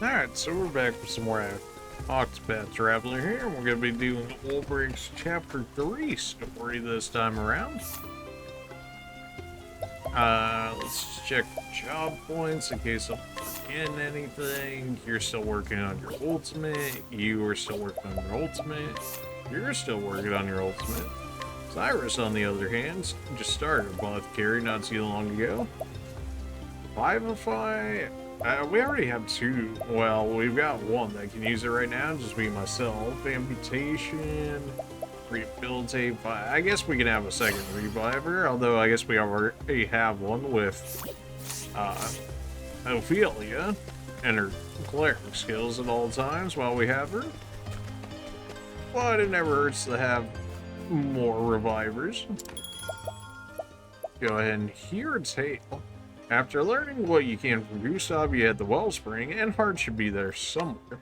Alright, so we're back with some more Octopath Traveler here. We're going to be doing Ulbricht's Chapter 3 story this time around. Let's check job points in case I'm forgetting anything. You're still working on your ultimate. You are still working on your ultimate. You're still working on your ultimate. Cyrus, on the other hand, just started Apothecary not too long ago. Vivify. We already have two. Well, we've got one that can use it right now, just me myself. Amputation, rehabilitate. I guess we can have a second reviver, although I guess we already have one with Ophelia and her cleric skills at all times while we have her. But it never hurts to have more revivers. Go ahead and hear its hail. After learning what you can from Gustav, you head the wellspring, and Erhardt should be there somewhere.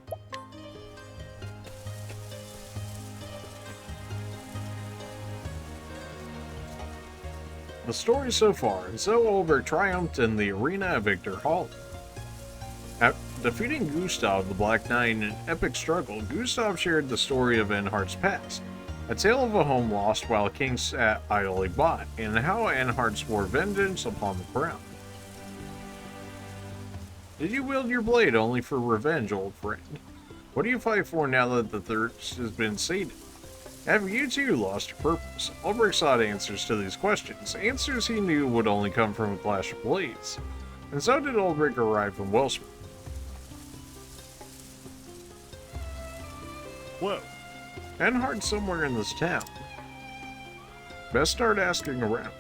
The story so far, and so Ulbricht triumphed in the arena of Victor Hall. After defeating Gustav the Black Knight in an epic struggle, Gustav shared the story of Erhardt's past, a tale of a home lost while a king sat idly by, and how Erhardt swore vengeance upon the crown. Did you wield your blade only for revenge, old friend? What do you fight for now that the thirst has been sated? Have you too lost your purpose? Ulbricht sought answers to these questions, answers he knew would only come from a clash of blades. And so did Ulbricht arrive from Wellspring. Whoa. Erhardt's somewhere in this town. Best start asking around.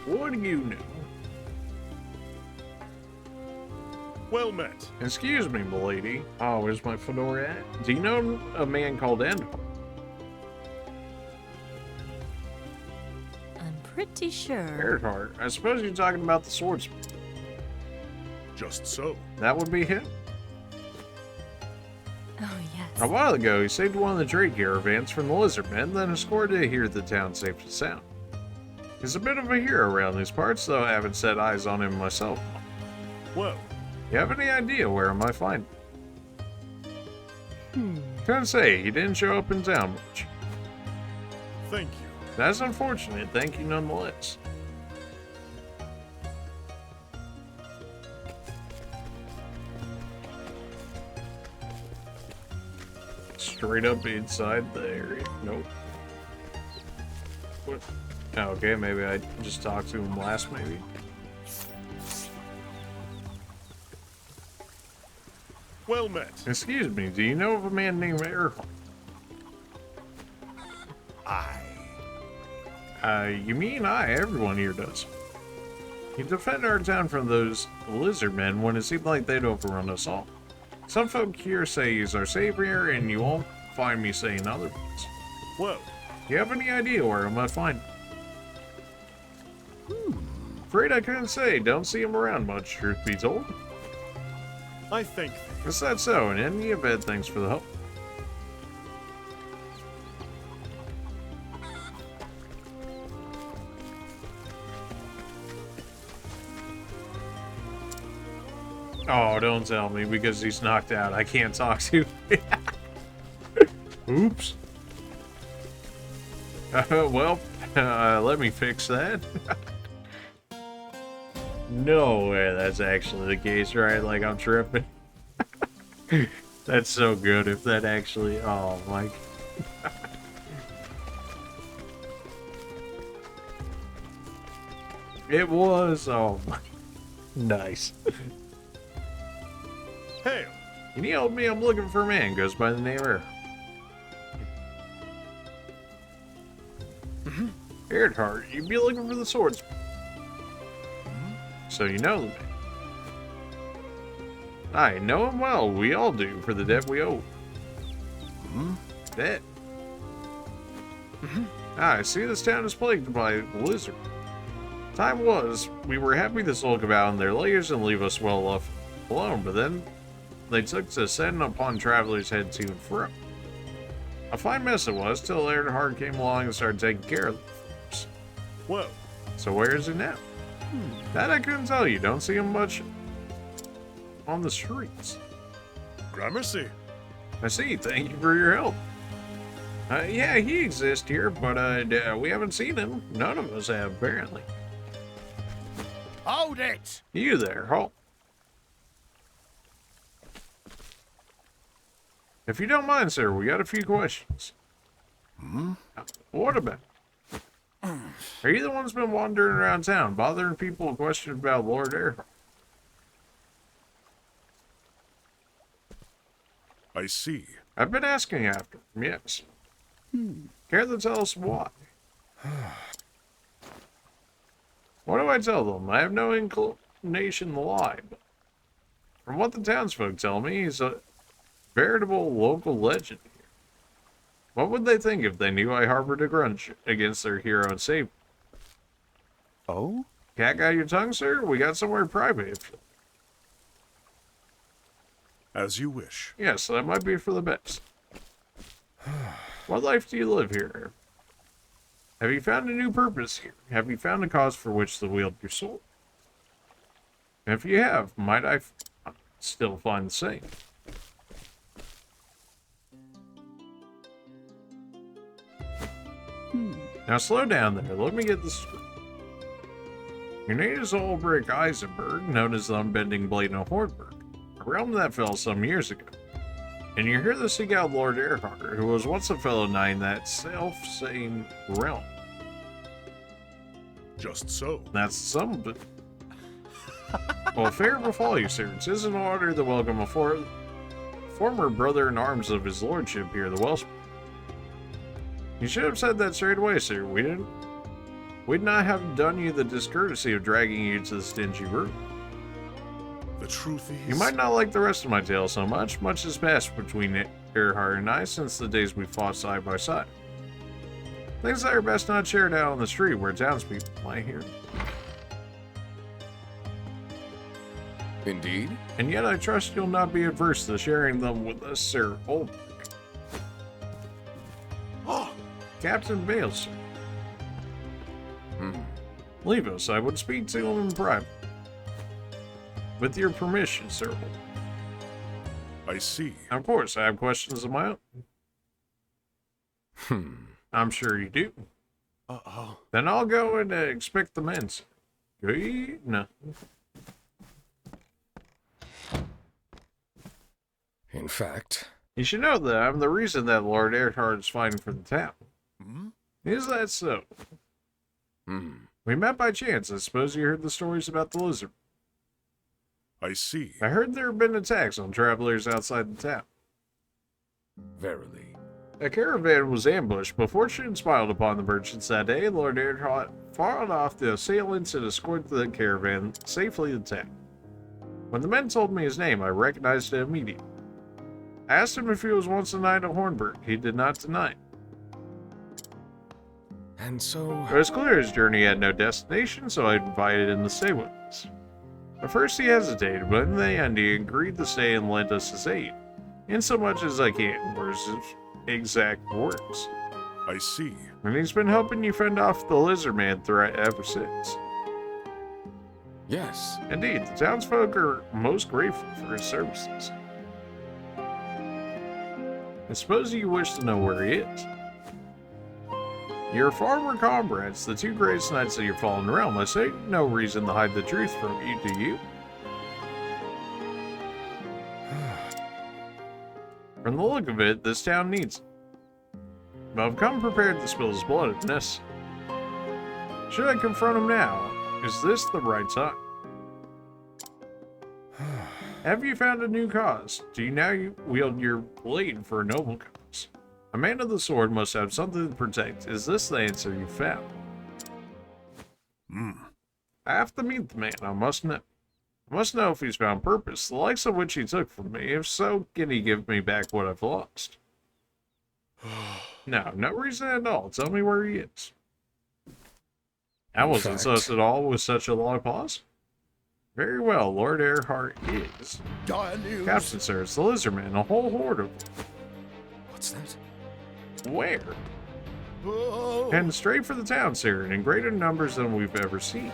What do you know? Well met. Excuse me, milady. Oh, where's my fedora at? Do you know a man called Erhardt? I'm pretty sure. Erhardt? I suppose you're talking about the swordsman. Just so. That would be him. Oh, yes. A while ago, he saved one of the trade caravans from the lizardmen, then escorted it here to the town safe and sound. He's a bit of a hero around these parts, though I haven't set eyes on him myself. Whoa. You have any idea where I might find him? Couldn't say, he didn't show up in town much. Thank you. That's unfortunate, thank you nonetheless. Straight up inside the area. Nope. What? Oh, okay, maybe I just talked to him last, maybe. Well met. Excuse me, do you know of a man named Erhardt? You mean everyone here does. You defend our town from those lizardmen when it seemed like they'd overrun us all. Some folk here say he's our savior, and you won't find me saying otherwise. Whoa. You have any idea where I might find him? Afraid I couldn't say. Don't see him around much, truth be told. I think. Is that so? In any event, thanks for the help. Oh, don't tell me, because he's knocked out. I can't talk to him. Oops. Well, let me fix that. No way that's actually the case, right? Like, I'm tripping. That's so good if that actually... Oh, my... It was... Oh, my... Nice. Hail. Can you help me? I'm looking for a man. Goes by the name of Erhardt. You'd be looking for the swordsman. So you know the man. I know him well. We all do, for the debt we owe. Debt? I see this town is plagued by the lizard. Time was, we were happy to sulk about in their lairs and leave us well enough alone, but then they took to setting upon travelers' head to and fro. A fine mess it was, till Erhardt came along and started taking care of the folks. Well, So where is he now? That I couldn't tell you. Don't see him much on the streets. Gramercy. I see. Thank you for your help. Yeah, he exists here, but we haven't seen him. None of us have, apparently. Hold it! You there, halt. If you don't mind, sir, we got a few questions. What about? Are you the one that's been wandering around town, bothering people with questions about Lord Erhardt? I see. I've been asking after him, yes. Care to tell us why? What do I tell them? I have no inclination to lie, but from what the townsfolk tell me, he's a veritable local legend here. What would they think if they knew I harbored a grudge against their hero and savior? Oh? Cat got your tongue, sir? We got somewhere private. As you wish. Yes, that might be for the best. What life do you live here? Have you found a new purpose here? Have you found a cause for which to wield your sword? And if you have, might I still find the same? Now slow down there. Let me get this straight. Your name is Ulrich Eisenberg, known as the Unbending Blade of Hornburg, a realm that fell some years ago. And you're here to seek out Lord Erhardt, who was once a fellow knight in that self-same realm. Just so. That's some of it. Well, fair befall you, sir. 'Tis an honor to welcome a former brother-in-arms of his lordship here, the Welshman. You should have said that straight away, sir. We'd not have done you the discourtesy of dragging you to the stingy room. The truth is... You might not like the rest of my tale so much. Much has passed between Erhardt and I since the days we fought side by side. Things that are best not shared out on the street where townspeople might hear. Indeed? And yet I trust you'll not be adverse to sharing them with us, Sir Ulrich. Captain Bale, sir. Leave us. I would speak to him in private. With your permission, sir. I see. Of course, I have questions of my own. I'm sure you do. Uh-oh. Then I'll go and expect the men, sir. Good no. In fact... You should know that I'm the reason that Lord Erhardt is fighting for the town. Is that so? We met by chance. I suppose you heard the stories about the lizard. I see. I heard there have been attacks on travelers outside the town. Verily. A caravan was ambushed, but fortune smiled upon the merchants that day. Lord Erhardt fought off the assailants and escorted the caravan safely to town. When the men told me his name, I recognized it immediately. I asked him if he was once a knight of Hornburg. He did not deny it. And so... It was clear his journey had no destination, so I invited him to stay with us. At first he hesitated, but in the end he agreed to stay and lend us his aid. In so much as I can, were his exact words. I see. And he's been helping you fend off the lizard man threat ever since. Yes. Indeed, the townsfolk are most grateful for his services. I suppose you wish to know where he is. Your former comrades, the two greatest knights of your fallen realm, I say no reason to hide the truth from you, do you? From the look of it, this town needs it. But I've come prepared to spill his blood if necessary. Should I confront him now? Is this the right time? Have you found a new cause? Do you now wield your blade for a noble cause? A man of the sword must have something to protect. Is this the answer you found? I have to meet the man. I must know. I must know if he's found purpose, the likes of which he took from me. If so, can he give me back what I've lost? No reason at all. Tell me where he is. I wasn't sus at all with such a long pause. Very well, Lord Erhardt is. Dire news. Captain, sir, it's the lizard man, a whole horde of them. What's that? Where? Oh, Heading straight for the town, sir, in greater numbers than we've ever seen.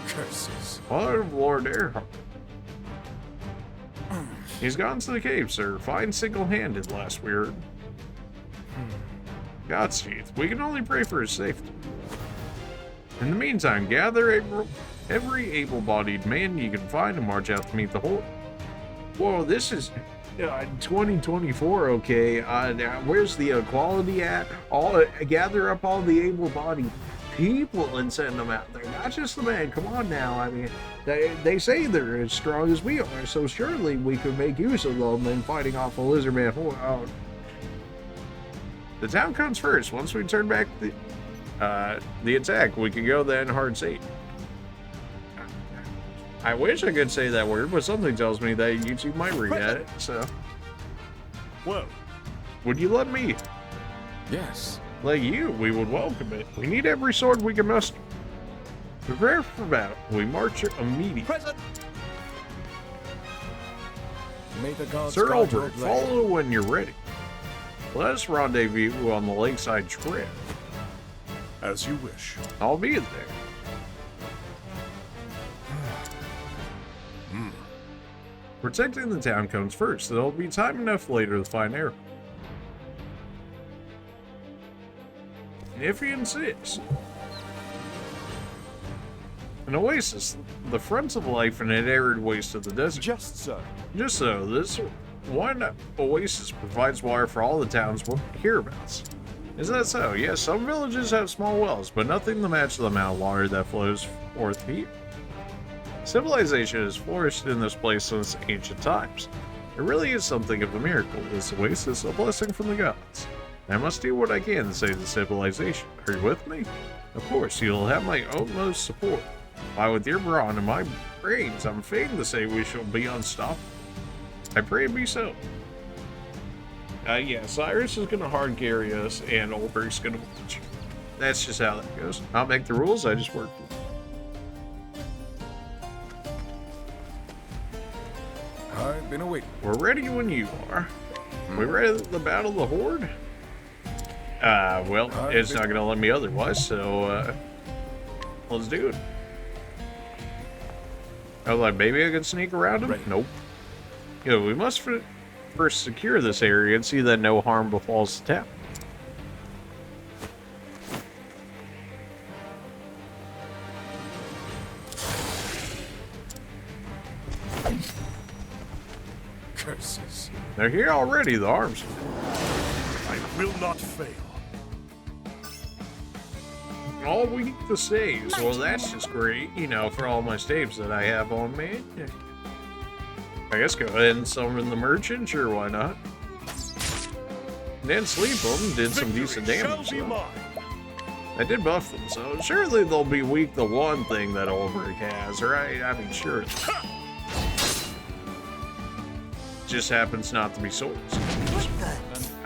curses. Father of Lord Erhardt. He's gone to the cave, sir. Fine single-handed, last we heard. Godspeed. We can only pray for his safety. In the meantime, gather every able-bodied man you can find and march out to meet the horde. Whoa, this is 2024, okay. Where's the equality at? Gather up all the able-bodied people and send them out there, not just the men. Come on now. I mean, they say they're as strong as we are, so surely we could make use of them in fighting off a lizard man. The town comes first. Once we turn back the attack, we can go then hard state. I wish I could say that word, but something tells me that YouTube might read at it, so. Well, Would you let me? Yes. Like you, we would welcome it. We need every sword we can muster. Prepare for battle. We march immediately. Present. May the gods Sir guard your Albert, blade. follow when you're ready. Let us rendezvous on the lakeside trail. as you wish. I'll be there. Protecting the town comes first. There'll be time enough later to find Erhardt. If you insist. An oasis, the front of life in an arid waste of the desert. Just so. Just so, this one oasis provides water for all the towns hereabouts. Is that so? Yes, some villages have small wells, but nothing to match the amount of water that flows forth here. Civilization has flourished in this place since ancient times. It really is something of a miracle. This oasis, a blessing from the gods. I must do what I can to save the civilization. Are you with me? Of course, you'll have my utmost support. Why, with your brawn and my brains, I'm fain to say we shall be unstoppable. I pray it be so. Yeah, Cyrus is gonna hard carry us, and Olberg's gonna watch. That's just how that goes. I'll make the rules, I just work them. I've been awaiting. We're ready when you are. We ready to battle the Horde? Well, it's not gonna let me otherwise, so, let's do it. I was like, maybe I can sneak around him? Right. Nope. We must first secure this area and see that no harm befalls the town. Curses. They're here already, the arms. I will not fail. All week the saves. Well, that's just great, for all my staves that I have on me. I guess go ahead and summon the merchant, sure, why not? And then sleep them, did some decent damage. Shall be So. mine. I did buff them, so surely they'll be weak to one thing that Olberg has, right? I mean, sure. Just happens not to be swords.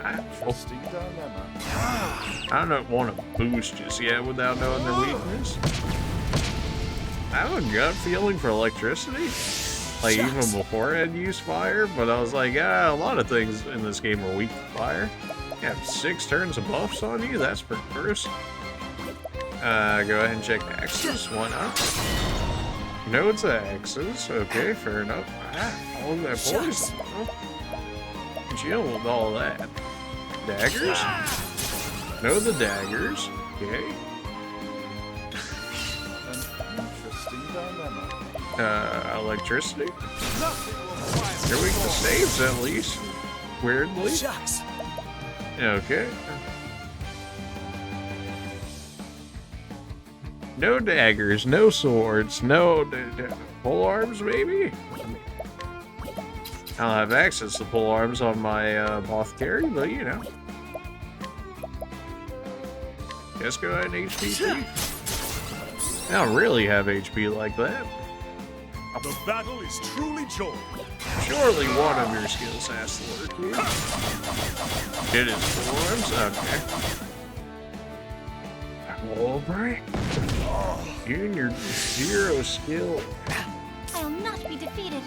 Interesting dilemma. I don't want to boost just yet without knowing their weakness. I have a gut feeling for electricity. Like, even before I had used fire, but I was like, a lot of things in this game are weak to fire. You have 6 turns of buffs on you, that's pretty gross. Go ahead and check axes, why not? No, it's axes, okay, fair enough. All of that poison, huh? Chill with all that. Daggers? No, the daggers, okay. An interesting dilemma. Electricity? Nothing will quiet Here we go, saves at least. Weirdly. Shucks. Okay. No daggers, no swords, no pole arms, maybe? I don't have access to pole arms on my moth carry, but Guess go ahead and HP. I don't really have HP like that. The battle is truly joined. Surely one of your skills has to work here. It is forearms? Okay. Albright. You and your 0 skill. I'll not be defeated.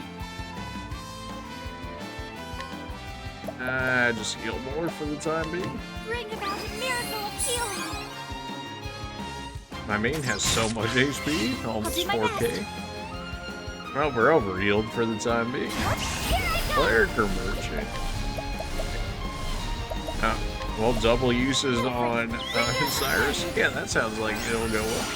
Just heal more for the time being. Bring about a miracle of healing. My main has so much HP, almost do my 4K. Well, we're overhealed for the time being. Here I go. Cleric or merchant? Well, double uses on Cyrus. Yeah, that sounds like it'll go well.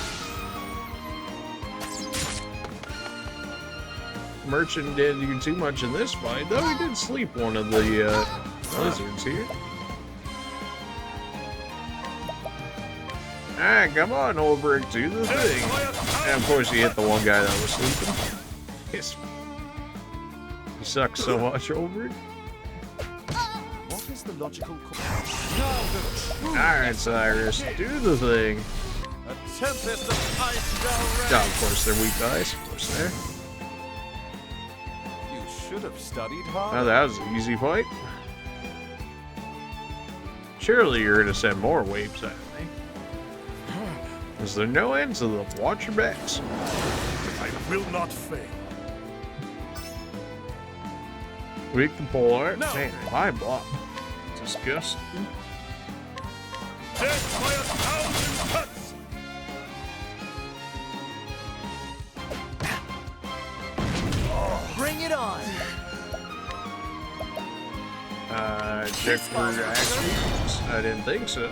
Merchant didn't do too much in this fight, though he did sleep one of the lizards here. Alright, come on, Ulbrich, do the thing. And of course, he hit the one guy that was sleeping. Yes. He sucks so much, Ulbrich. What is the logical Alright, Cyrus, do the thing. A tempest of ice shall Yeah, of course, they're weak to ice, of course, there. You should have studied Oh, hard. that was an easy fight. Surely you're gonna send more waves at me. Is there no end to them? Watch your backs. I will not fail. Weak to polar. No. Man, my block. Disgusting. Death by 1,000 cuts. Bring it on. Check for actions. I didn't think so.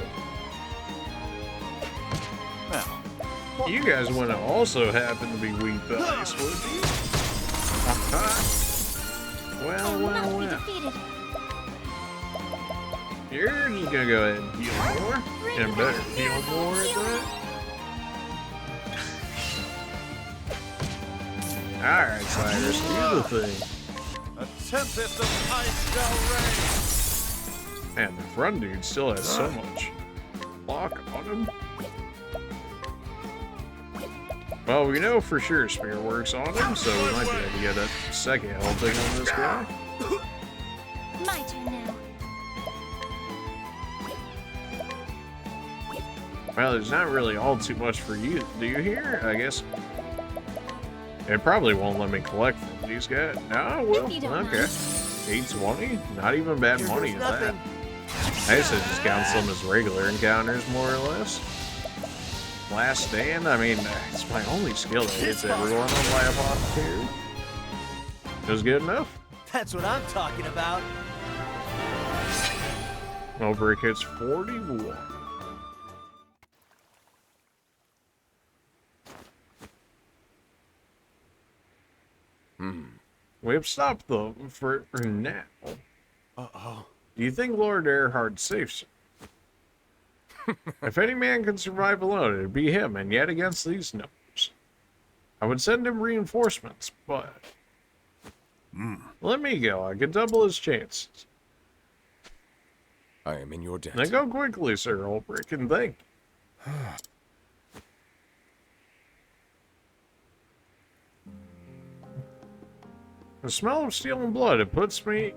Now, You guys wouldn't also happen to be weak to ice, would you? Well, I will not well, be well. defeated. You're just gonna go ahead and heal more. And better heal more at that. Alright, Cyrus, do the thing. a tempest of ice shall rain. Man, the front dude still has so much block on him. Well, we know for sure Spear works on him, so we might be able to get a second helping on this guy. My turn now. Well, there's not really all too much for you to do here, I guess. It probably won't let me collect from these guys. No, well, If you don't okay. mind. 820? Not even bad money at that. I guess it just counts them as regular encounters, more or less. Last stand, I mean, it's my only skill that hits everyone on my apothecary. It was good enough. That's what I'm talking about. Ulbrich hits 41. We've stopped them for now. Uh-oh. Do you think Lord Erhardt's safe, sir? If any man can survive alone, it'd be him, and yet against these numbers. I would send him reinforcements, but... Let me go. I could double his chances. I am in your debt. Now go quickly, Sir Ulbrich, and thank you. The smell of steel and blood, it puts me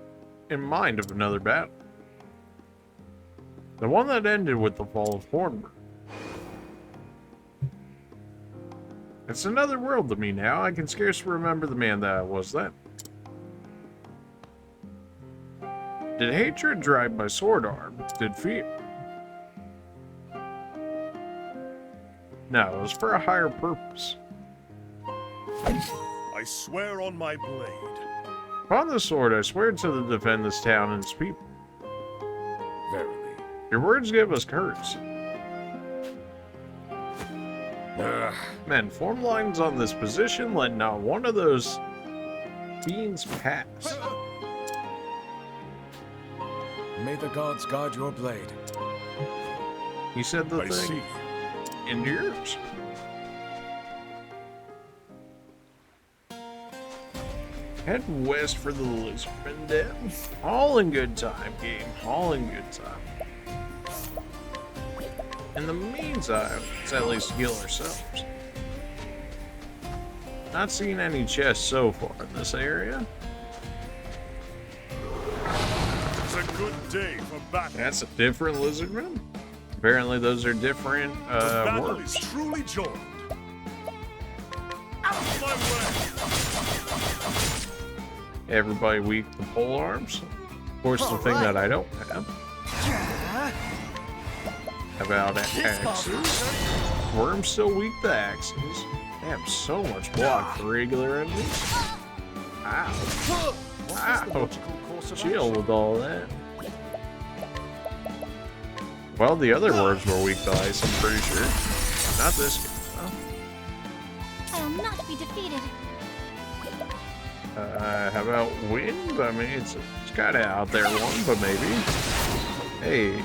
in mind of another battle. The one that ended with the fall of Hornburg. It's another world to me now. I can scarce remember the man that I was then. Did hatred drive my sword arm? Did fear? No, it was for a higher purpose. I swear on my blade. Upon the sword, I swear to defend this town and its people. Verily. Your words give us courage. Men, form lines on this position. Let not one of those fiends pass. May the gods guard your blade. He said the I thing see. endures. Head west for the Lizardman Den. All in good time, game. All in good time. In the meantime, let's at least heal ourselves. Not seeing any chests so far in this area. It's a good day for battle. That's a different Lizardman. Apparently those are different The battle is words. truly joined. Out of my way. Everybody weak to pole arms. Of course, the thing that I don't have. About axes. Worm's still weak to axes. They have so much block for regular enemies. Ow. Wow. Chill with all that. Well, the other worms were weak to ice, I'm pretty sure. Not this guy, though. I will not be defeated. How about wind? I mean, it's kind of out there one, but maybe. Hey.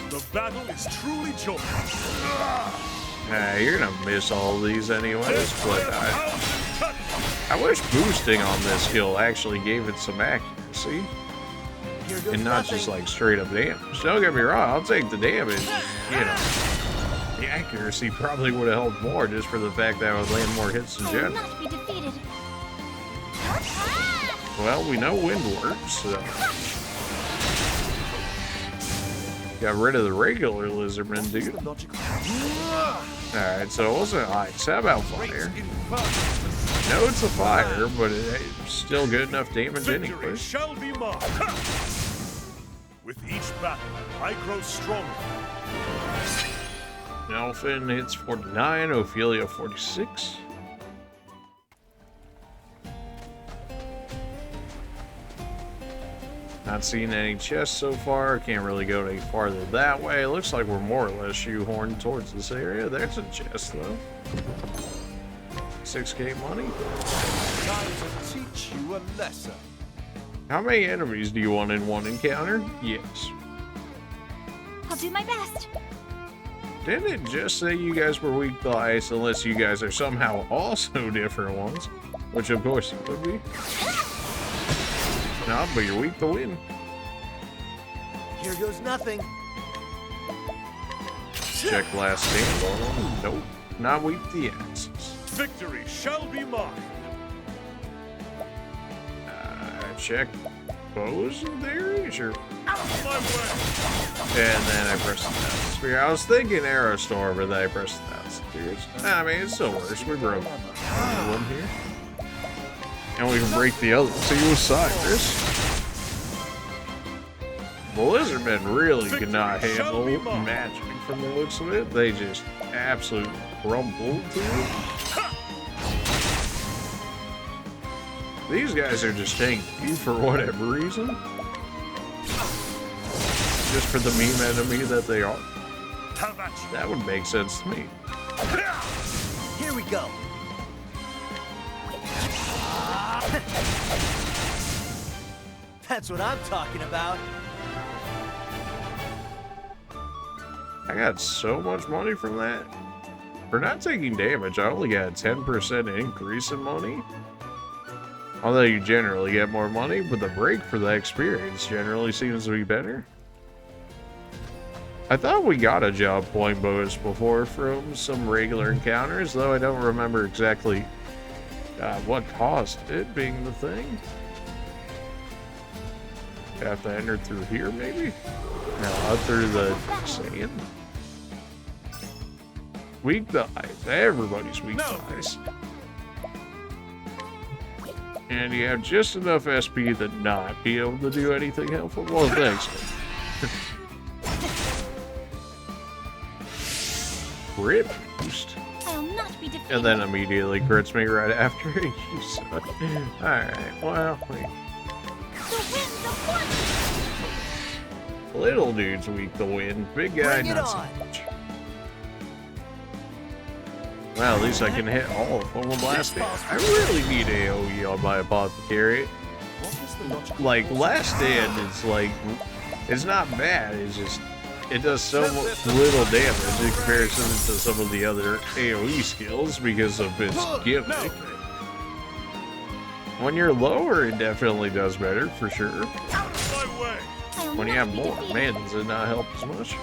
The battle is truly joined. You're gonna miss all these anyways, but I wish boosting on this skill actually gave it some accuracy. And not just like straight up damage. Don't get me wrong, I'll take the damage. You know, the accuracy probably would have helped more just for the fact that I would land more hits in I will general. not be defeated. Well, we know wind works, so. Got rid of the regular lizardman, dude. Alright, so it wasn't ice. How about fire? No, it's a fire, but it's still good enough damage Victory anyway. shall be mine. With each battle, I grow stronger. Elfin hits 49, Ophelia 46. Not seeing any chests so far. Can't really go any farther that way. It looks like we're more or less shoehorned towards this area. There's a chest though. 6k money. Time to teach you a lesson. How many enemies do you want in one encounter? Yes. I'll do my best. Didn't it just say you guys were weak to ice unless you guys are somehow also different ones? Which of course you would be. No, but you're weak to wind. Here goes nothing. Check last stand on them. Nope. Not weak to the axes. Victory shall be mine. Check bows in theory? Sure. Out of my way. And then I pressed the down spear. I was thinking arrow storm, but then I pressed the down spears. I mean, it still works. We broke one here. And we can break the other two with Cyrus. The lizardmen really could not handle magic from the looks of it. They just absolutely crumbled to it. These guys are just tanky for whatever reason. Just for the meme enemy that they are. Have at you. That would make sense to me. Here we go. That's what I'm talking about. I got so much money from that. For not taking damage, I only got a 10% increase in money. Although you generally get more money, but the break for the experience generally seems to be better. I thought we got a job point bonus before from some regular encounters, though I don't remember exactly what caused it being the thing. Have to enter through here, maybe? No, out through the sand. Weak to ice. Everybody's weak to ice. And you have just enough SP to not be able to do anything helpful. Well, thanks. Crit boost. I will not be defeated. And then immediately crits me right after. You suck. Alright, well. The winds of fortune. Little dude's weak to wind. Big guy, Bring it not so on. much. Well, at least I can hit all of them with last stand. I really need AoE on my apothecary. Like, last stand is like, it's not bad, it's just, it does so little damage in comparison to some of the other AoE skills because of its gimmick. When you're lower, it definitely does better, for sure. Out of my way. I will When you not have be more, defeated. man, does it not help as much?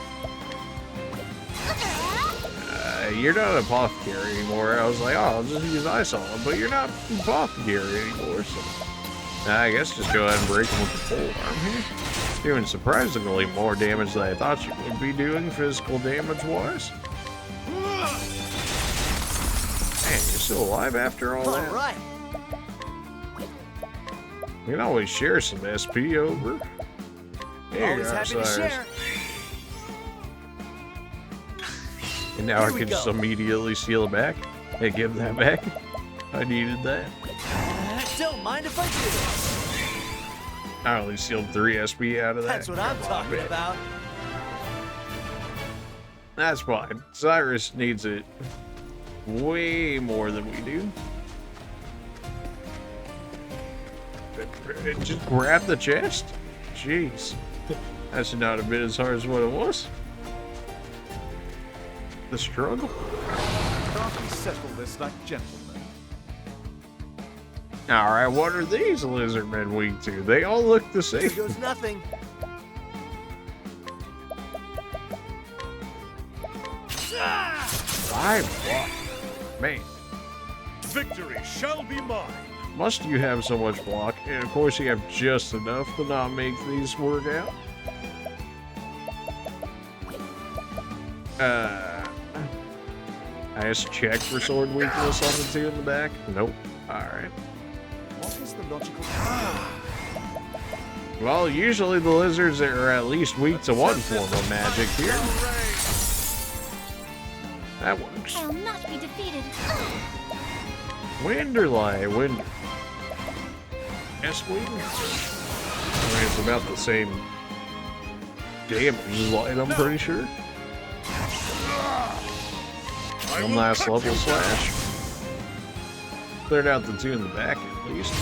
You're not an apothecary anymore. I was like, oh, I'll just use ice on them, but you're not an apothecary anymore, so I guess just go ahead and break them with the pole arm here. Doing surprisingly more damage than I thought you would be doing physical damage-wise. Man, you're still alive after all All that? right. We can always share some SP over. Here you Always go, happy to Cyrus. share. And now I Here we can just go. immediately steal it back. Hey, give that back. I needed that. Don't mind if I do. I only sealed 3 SP out of that. That's what I'm Come on, talking man. about. That's fine. Cyrus needs it way more than we do. Just grab the chest? Jeez. That should not have been as hard as what it was. The struggle? Can't we settle this like gentlemen? Alright, what are these lizard men weak to? They all look the Here same. goes nothing. Five block. Man, Victory shall be mine. must you have so much block? And of course you have just enough to not make these work out. I just check for sword weakness on the 2 in the back. Nope. Alright. What is the logical... Well, usually the lizards are at least weak to one form of magic here. That works. I'll not be defeated. Wind or light? Wind. Yes, wind. I mean, it's about the same damage as light, I'm pretty sure. I One will last cut level you down. slash. Cleared out the 2 in the back at least.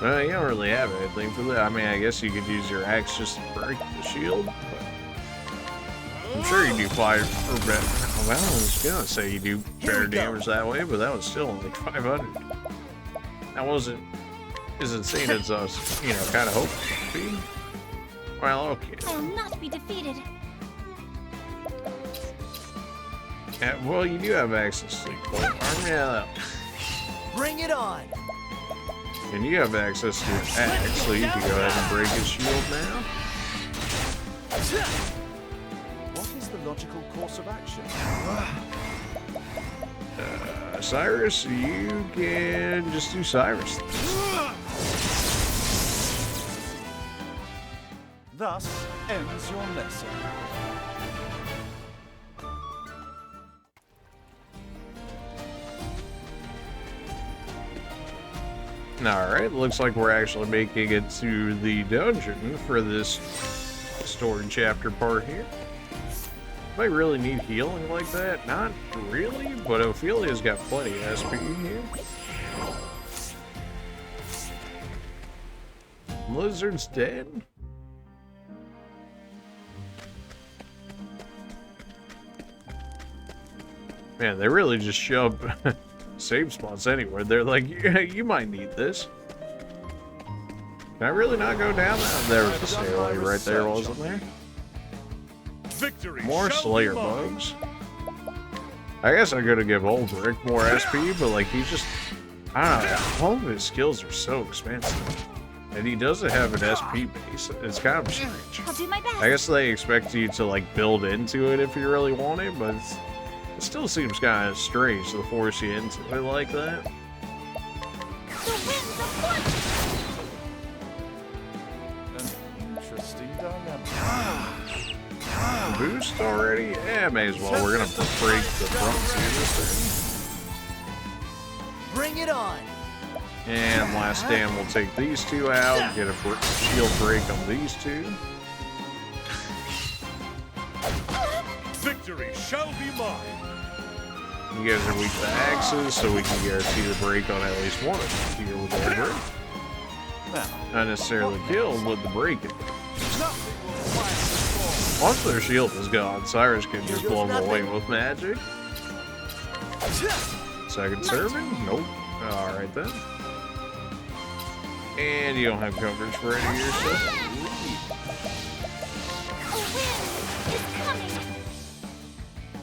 You don't really have anything for that. I mean, I guess you could use your axe just to break the shield. But I'm sure you do fire or better. Well, I was gonna say you do better we go. damage that way, but that was still only 500. That wasn't as insane as I was, kind of hoping it would be. Well, okay. I'll not be defeated. Well, you do have access to pole arm. Yeah, Bring it on. and you have access to your axe, so you can go ahead and break his shield now. What is the logical course of action? Cyrus, you can just do Cyrus. Thus ends your lesson. Alright, looks like we're actually making it to the dungeon for this story chapter part here. Do I really need healing like that? Not really, but Ophelia's got plenty of SP here. Lizard's dead? Man, they really just shove save spots anywhere. They're like, yeah, you might need this. Can I really not go down that? There was the stairway right there, wasn't there? Victory More shall Slayer be mine. bugs. I guess I gotta give Ulbrich more SP, but like he's just, I don't know, all of his skills are so expensive. And he doesn't have an SP base. It's kind of strange. I'll do my best. I guess they expect you to like build into it if you really want it, but it still seems kind of strange to force you into it like that. The winds of fortune. An interesting dilemma. Boost already? Yeah, may as well. We're gonna break the front two this Bring it on. thing. And last stand, we'll take these 2 out, get a shield break on these 2. Victory shall be mine. You guys are weak to axes, so we can guarantee the break on at least one of them here with our break. Now, Not necessarily killed with the breaking. nothing will quiet the storm. Once their shield is gone, Cyrus can just blow them away with magic. Second serving? Nope. Alright then. And you don't have coverage for any of your stuff. A wind is coming.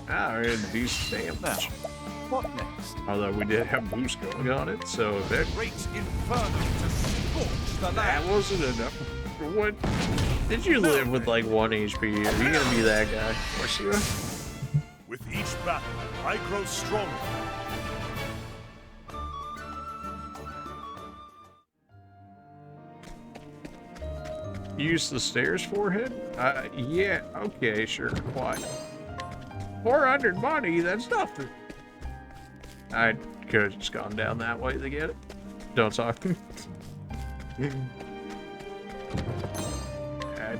Ah, we had decent Now, damage. what next? Although we did have boost going on it, so that, Great inferno to scorch the that land. wasn't enough. What? Did you live with like 1 HP? Are you gonna be that guy? Of course you are. With each battle, I grow stronger. Use the stairs forehead? Yeah, okay, sure. Why? 400 money? That's nothing. I could have just gone down that way to get it. Don't talk.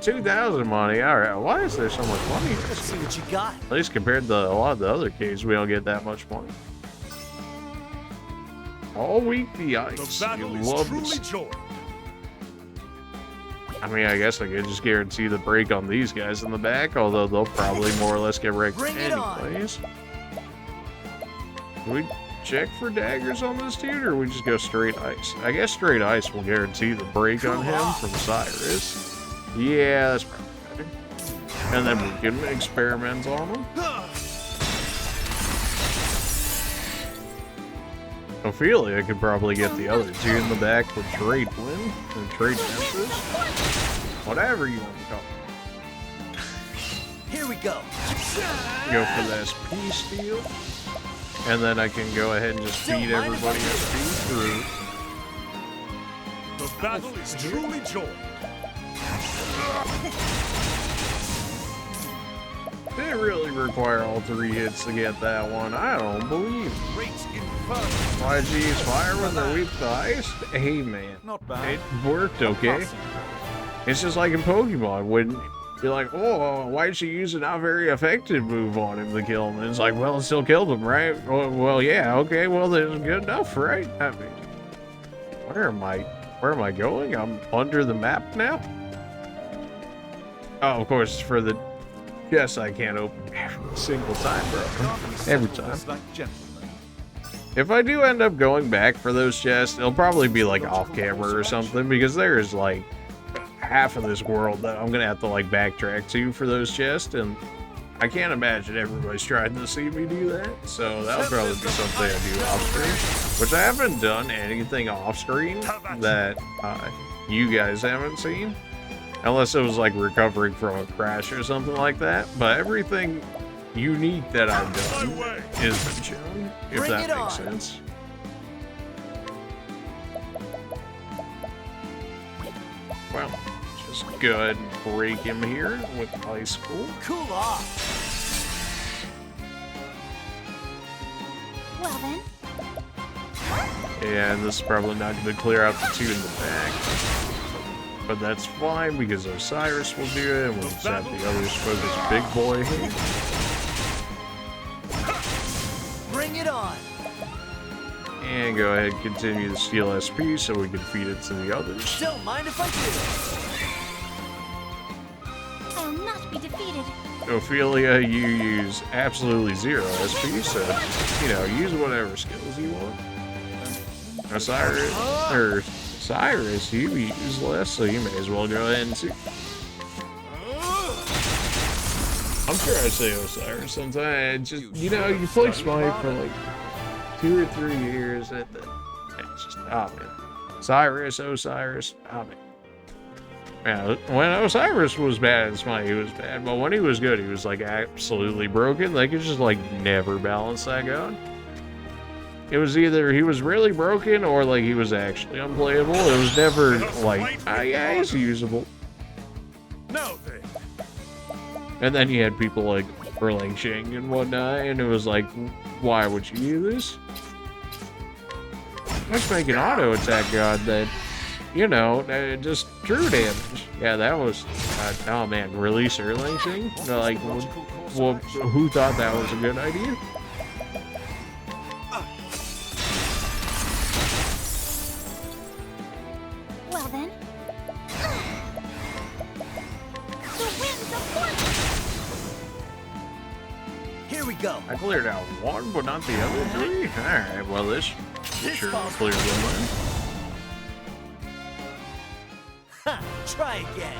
2,000 money. Alright, why is there so much money in Let's this? see what you got. At least compared to a lot of the other caves, we don't get that much money. All week the The ice. You battle is love truly this. joined. I mean, I guess I could just guarantee the break on these guys in the back, although they'll probably more or less get wrecked Bring it on. anyways. Do we check for daggers on this dude, or we just go straight ice? I guess straight ice will guarantee the break on him from Cyrus. Yeah, that's probably better. And then we can experiment on him. Ophelia could probably get the other two in the back for trade win, or trade fences. Whatever you want to call it. Here we go. Go for the SP steal. And then I can go ahead and just feed everybody SP through. The battle is truly joined. Didn't really require all 3 hits to get that one. I don't believe it. Great inferno. Why'd you use fire when they're weak to ice? Hey man, Not bad. it worked okay. It's just like in Pokemon when you're like, oh, why'd you use a not very effective move on him to kill him? And it's like, well, it still killed him, right? Well, yeah, okay, well, that's good enough, right? I mean, where am I going? I'm under the map now? Oh, of course, for the chest I can't open every single time, bro. Every time. Like gentlemen. If I do end up going back for those chests, it'll probably be like off camera or something, because there is like half of this world that I'm gonna have to like backtrack to for those chests, and I can't imagine everybody's trying to see me do that, so that'll probably be something I do off screen, which I haven't done anything off screen that you guys haven't seen, unless it was like recovering from a crash or something like that, but everything unique that I've done is been shown, if Bring that it makes on. sense. Well, just go ahead and break him here with high school. Cool off. Well then, And this is probably not going to clear out the 2 in the back. But that's fine because Osiris will do it, and we'll just have the others focus big boy here. Bring it on. And go ahead and continue the steal SP so we can feed it to the others. Don't mind if I I'll not be defeated. Ophelia, you use absolutely 0 SP, so you know, use whatever skills you want. Osiris, or Cyrus, you use less, so you may as well go ahead and see. I'm sure I say Osiris sometimes. Just, you know, you play Smite for like 2 or 3 years, and then it's just, oh man. Cyrus, Osiris, oh man. Yeah, when Osiris was bad in Smite, he was bad, but when he was good, he was like absolutely broken. They could just like never balance that gun. It was either he was really broken or like he was actually unplayable. It was never like, ah, yeah, he's usable. Now then, And then you had people like Erlang Shing and whatnot, and it was like, why would you do this? Let's make an auto attack god that, you know, just true damage. Yeah, that was, oh man, release Erlang Shing? Like, well, who thought that was a good idea? Well then, the winds of fortune. Here we go. I cleared out 1, but not the other 3? Alright, well, this sure clear the one. Ha! Try again.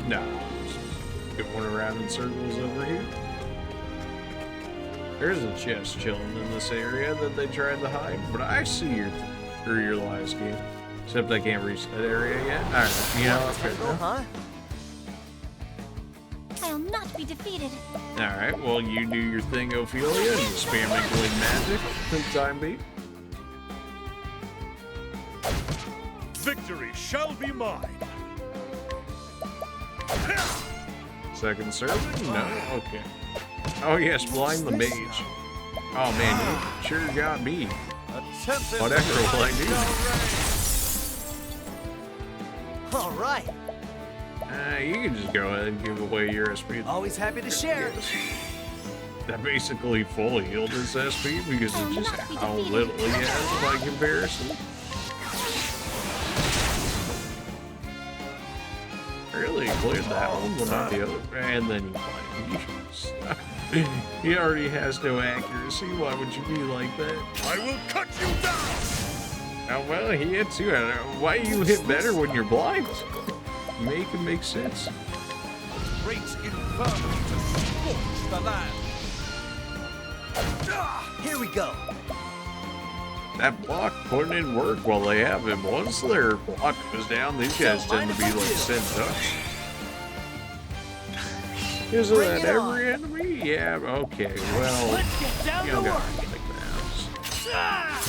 No, just going around in circles over here. There's a chest chilling in this area that they tried to hide, but I see your Or your last game. Except I can't reach that area yet. Alright, you know, that's fair enough. Huh? I'll not be defeated. Alright, well, you do your thing, Ophelia, and you spam Inkling magic for the time being. Victory shall be mine. Second serving? No? Okay. Oh, yes, blind the mage. Oh, man, you sure got me. A tempest Whatever will I do? All right. You can just go ahead and give away your SP. Always happy to share. That basically fully healed his SP because of just how little he has by comparison. Really cleared that one, but not the other. And then you find he already has no accuracy. Why would you be like that? I will cut you down. Oh, well, he hits you. Why do you hit better when you're blind? Make it make sense. great inferno to scorch the land. Here we go. That block putting in work while they have him. Once their block goes down, these guys tend to be like sin ducks. Isn't that every enemy? Yeah, okay, well, Let's get down you to don't work. gotta be like that.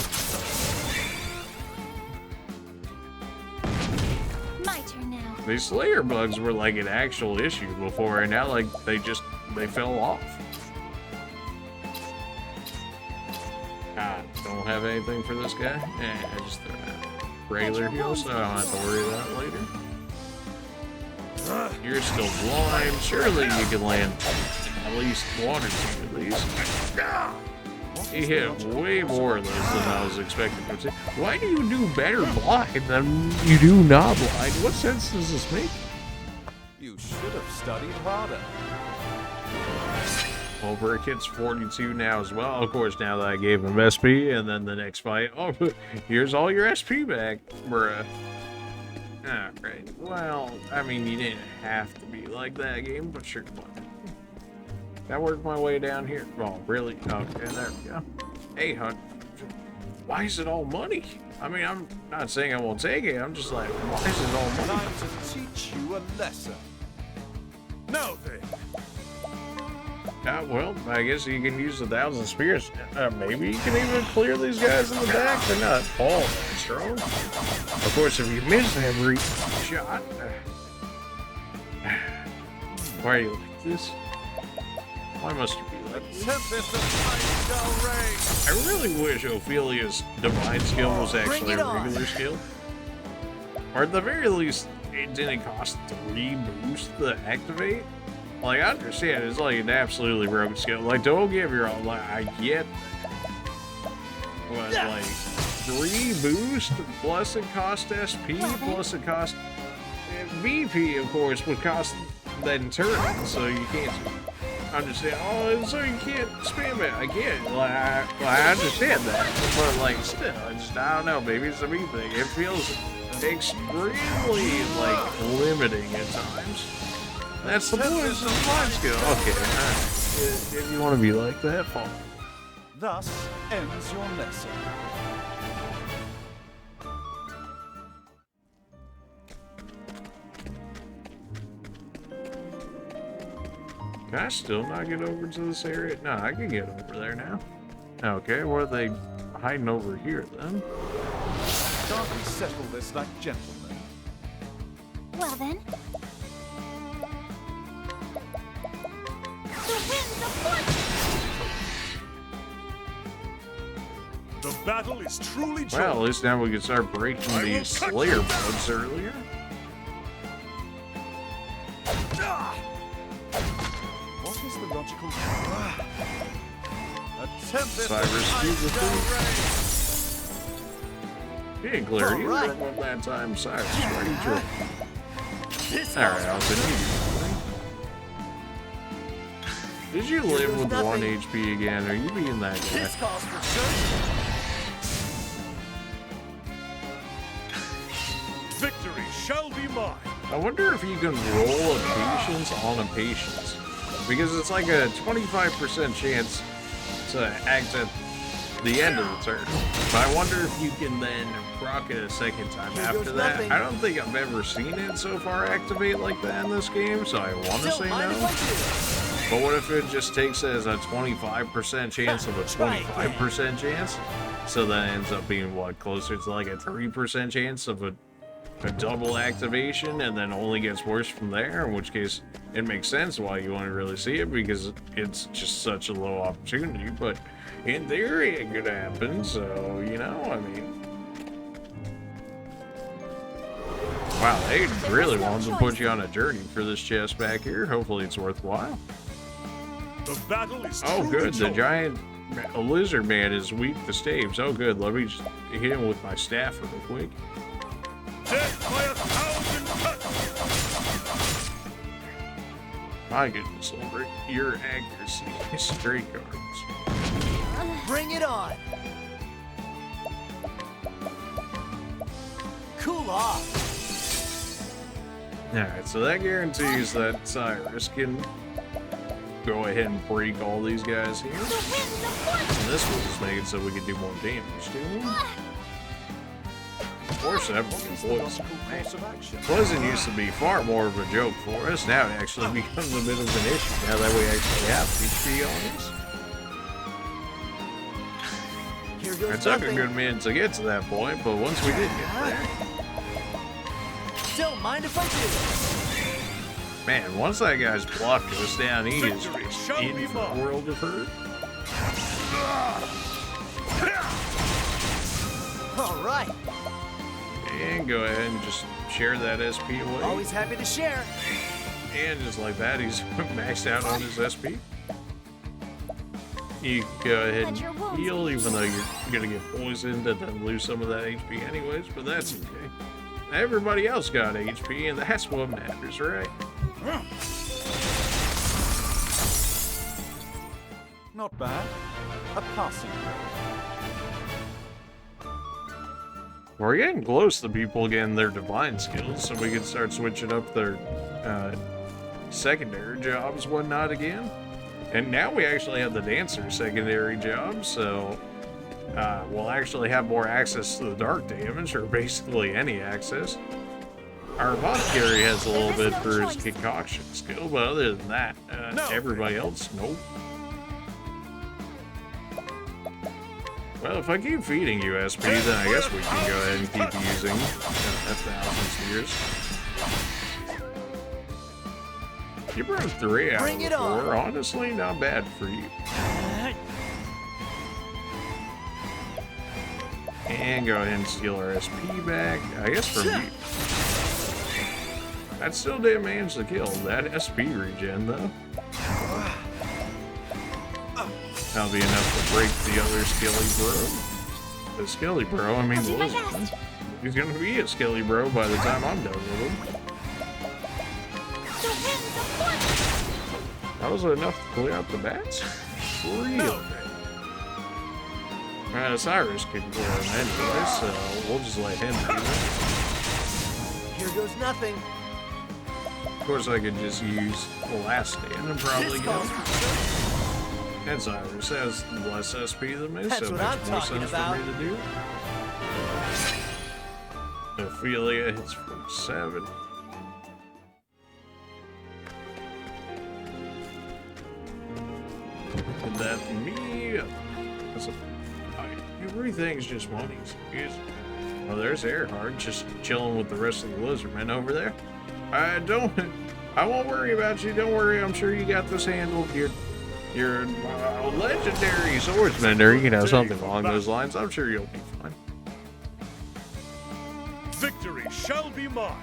My turn now. These Slayer bugs were like an actual issue before, and now like they fell off. Don't have anything for this guy? I just throw out regular heals, so I don't have to worry about that later. You're still blind. Surely you can land at least one or two of these. He hit way more of those than I was expecting to. Why do you do better blind than you do not blind? What sense does this make? You should have studied harder. Well, Bricket's 42 now as well. Of course, now that I gave him SP, and then the next fight, oh, here's all your SP back, bruh. Alright, well, I mean, you didn't have to be like that game, but sure, come on. I worked my way down here. Oh, really? Okay, there we go. Hey, Hunt. Why is it all money? I mean, I'm not saying I won't take it. I'm just like, why is it all money? Time to teach you a lesson. Now then, Well, I guess you can use 1,000 spears. Maybe you can even clear these guys in the back. They're not all that strong. Of course, if you miss every shot... Why are you like this? Why must you be like this? Tempest of light shall rage. I really wish Ophelia's divine skill was actually a regular skill. Or at the very least, it didn't cost 3 boosts to activate. Like, I understand, it's like an absolutely broken skill. Like, don't get me wrong, like, I get that. But, like, 3 boost, plus it cost SP, plus it cost... VP, of course, would cost then turn, so you can't understand. Oh, so you can't spam it. I get it. Like, I understand that. But, like, still, I don't know, maybe it's a me thing. It feels extremely, like, limiting at times. That's the point of the blind skill. Okay, alright. If you want to be like that, fine. Thus ends your lesson. Can I still not get over to this area? No, I can get over there now. Okay, what are they hiding over here then? Can't we settle this like gentlemen? Well then. The winds of fortune! the battle is truly joined. Well, at least now we can start breaking these Slayer bugs earlier. What is the logical... A tempest Cyrus, of speed the light shall rage. He ain't clear. You Alright. were one that time, Cyrus. Why are you tripping? Alright, I'll send you. Did you live with 1 HP again? Are you being that guy? This calls for search. Victory shall be mine. I wonder if you can roll a patience on a patience. Because it's like a 25% chance to act at the end of the turn. But I wonder if you can then proc it a second time Here after goes that. nothing. I don't think I've ever seen it so far activate like that in this game, so I want to Don't say mind no. if I But what if it just takes it as a 25% chance of a Try 25% chance? So that ends up being, what, closer to like a 3% chance of a double activation, and then only gets worse from there, in which case it makes sense why you want to really see it, because it's just such a low opportunity. But in theory, it could happen, so, you know, I mean... Wow, they really wanted to put you on a journey for this chest back here. Hopefully it's worthwhile. The battle is Oh, truly good. The joined. giant lizard man is weak to staves. Oh, good. Let me just hit him with my staff real quick. Death by 1,000 cuts. My goodness, Lord. Your accuracy is straight cards. Bring it on. Cool off. Alright, so that guarantees that Cyrus can go ahead and break all these guys here. The winds of fortune. And this will just make it so we can do more damage to them. Of course, that poison. Course of action. Poison used to be far more of a joke for us. Now it actually becomes a bit of an issue. Now that we actually have HP on us. Here goes It took a nothing. good minute to get to that point, but once we did get there, Don't mind if I do. man, once that guy's block goes down, he is Victory just shall in be for a mine. world of hurt. All right. And go ahead and just share that SP away. Always happy to share. And just like that, he's maxed out on his SP. You can go ahead and heal, even though you're gonna get poisoned and then lose some of that HP anyways, but that's okay. Everybody else got HP, and that's what matters, right? Not bad. A passing grade. We're getting close to people getting their divine skills, so we can start switching up their secondary jobs, whatnot again. And now we actually have the dancer secondary job, so we'll actually have more access to the dark damage, or basically any access. Our apothecary has a little bit for his concoction skill, but other than that, everybody else, nope. Well, if I keep feeding you SP, then I guess we can go ahead and keep using 1,000 spheres. You brought 3 out Bring of it 4. on. Honestly, not bad for you. And go ahead and steal our SP back. I guess from you. That still didn't manage to kill. That SP regen, though. That'll be enough to break the other Skelly Bro. The Skelly Bro, I mean I'll the do my lizard. best. He's gonna be a Skelly Bro by the time I'm done with him. The winds of fortune. That was enough to clear out the bats? Real. Cyrus can clear him anyway, so we'll just let him do that. Here goes nothing. Of course, I could just use the last stand and probably This go. calls for And Cyrus has less SP than me, That's so it what makes I'm more talking sense about. for me to do. Ophelia hits for 7. And that me. That's a, everything's just money. Oh, there's Erhardt just chilling with the rest of the lizardmen over there. I won't worry about you. Don't worry. I'm sure you got this handled. You're a legendary swordsman, or you know, something along those lines. I'm sure you'll be fine. Victory shall be mine.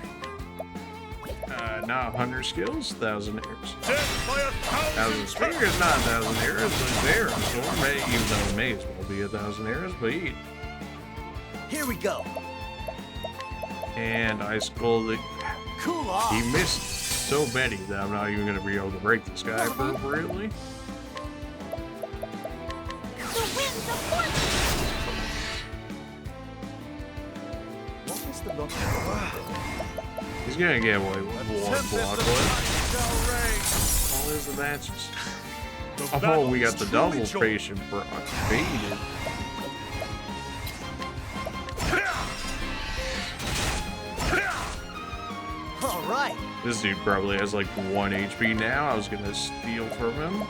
Now 100 skills, 1,000 arrows. Death by 1,000 1,000 spears, cuts. not 1,000 arrows, but it's arrows for me, even though it may as well be 1,000 arrows, but eat. Here we go. And I scolded. Cool off. He missed so many that I'm not even going to be able to break this guy appropriately. The winds of fortune. What is the logic? He's going to get away with one block left. Shall reign. All is the matches. The Oh, battle we got is the truly double joined. patient for faded. right. This dude probably has like 1 HP now. I was gonna steal from him.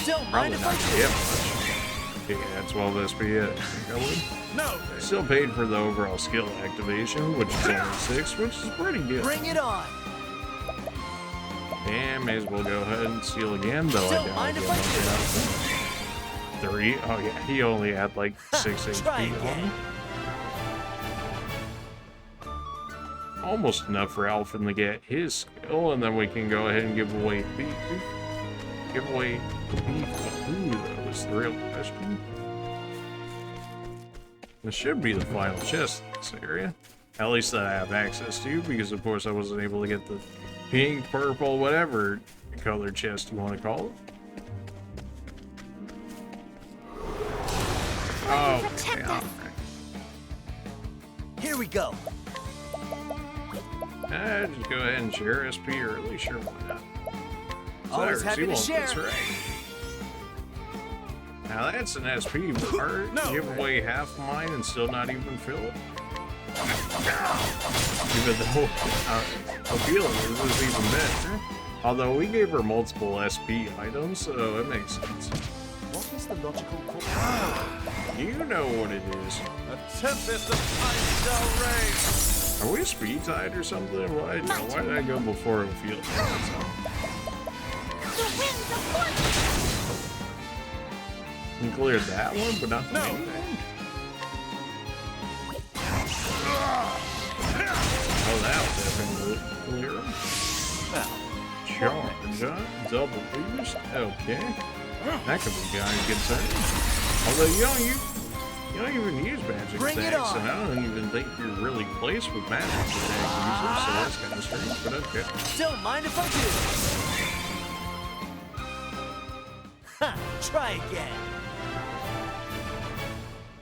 Don't mind Probably if not I gonna do. get much. Yeah, 12 SP. I think I would. No! Still paid for the overall skill activation, which is only 6, which is pretty good. Bring it on. And may as well go ahead and steal again, though I Don't doubt mind I'll if get I much out of him. 3. Oh yeah, he only had like 6 Try HP on again. him. Almost enough for Alphen to get his skill, and then we can go ahead and give away beef. Give away beef to who, though, is the real question. This should be the final chest in this area. At least that I have access to, because of course I wasn't able to get the pink, purple, whatever color chest you want to call it. Oh, protect yeah. us. Here we go. Just go ahead and share SP early, sure, why not? Always Cyrus, happy you to want share. this, right? Now that's an SP part. No. Give away half of mine and still not even fill it. Even though I feel this is even better. Although we gave her multiple SP items, so it makes sense. What is the logical You know what it is. A tempest of ice shall reign. Are we speed tied or something? Why did I go before a field? The winds of fortune. We cleared that one, but not the main one. Oh, that was definitely clear. Charge, double boost. Okay, that could be kind of concerned. Although you don't even use magic Bring it attacks, on. and I don't even think you're really placed with magic attack users, so that's kind of strange. But okay. Don't mind if I do. Ha! Try again.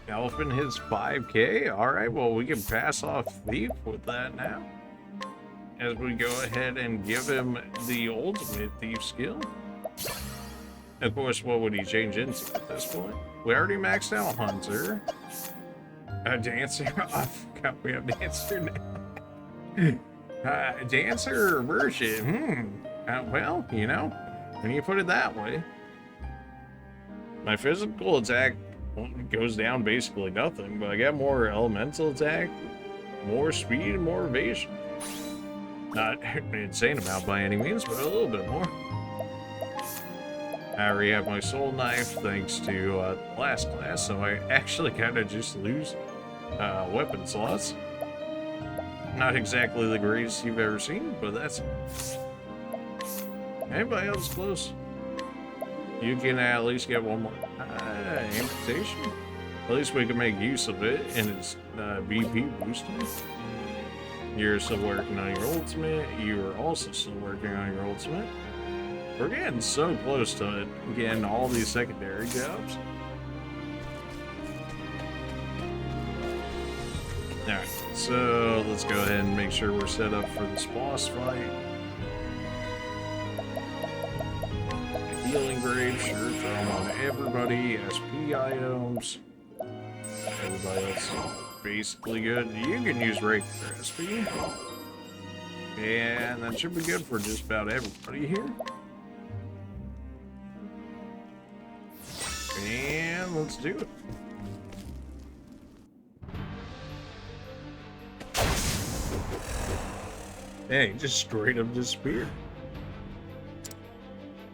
Elephant hits 5k. Alright, well, we can pass off Thief with that now. As we go ahead and give him the ultimate Thief skill. Of course, what would he change into at this point? We already maxed out Hunter. A Dancer. I forgot we have Dancer now. Dancer version. Well, you know, when you put it that way. My physical attack goes down basically nothing, but I got more elemental attack, more speed, and more evasion. Not an insane amount by any means, but a little bit more. I already have my soul knife thanks to last class, so I actually kind of just lose weapon slots. Not exactly the greatest you've ever seen, but that's... Anybody else close? You can at least get one more amputation. At least we can make use of it, and it's BP boosting. You're still working on your ultimate. You are also still working on your ultimate. We're getting so close to it, getting all these secondary jobs. Alright, so let's go ahead and make sure we're set up for this boss fight. Healing grave, sure, throw them on everybody. SP items. Everybody else is basically good. You can use regular SP. And that should be good for just about everybody here. And let's do it. Dang, just straight up disappeared.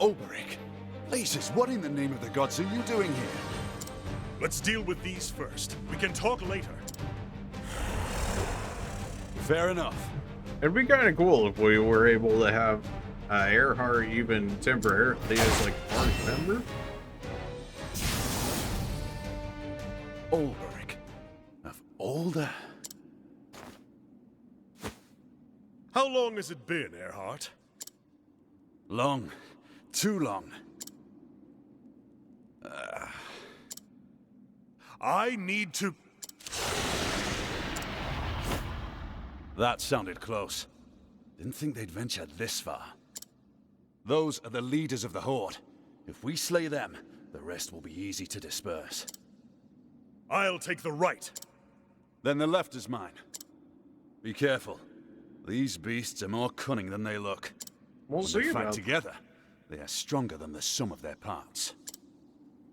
Ulberich, blazes, what in the name of the gods are you doing here? Let's deal with these first. We can talk later. Fair enough. It'd be kind of cool if we were able to have Erhardt even temporarily as like a party member. Ulberich, of all the... How long has it been, Erhardt? Long. Too long. I need to... That sounded close. Didn't think they'd venture this far. Those are the leaders of the Horde. If we slay them, the rest will be easy to disperse. I'll take the right. Then the left is mine. Be careful. These beasts are more cunning than they look. We'll When they see fight about together, they are stronger than the sum of their parts.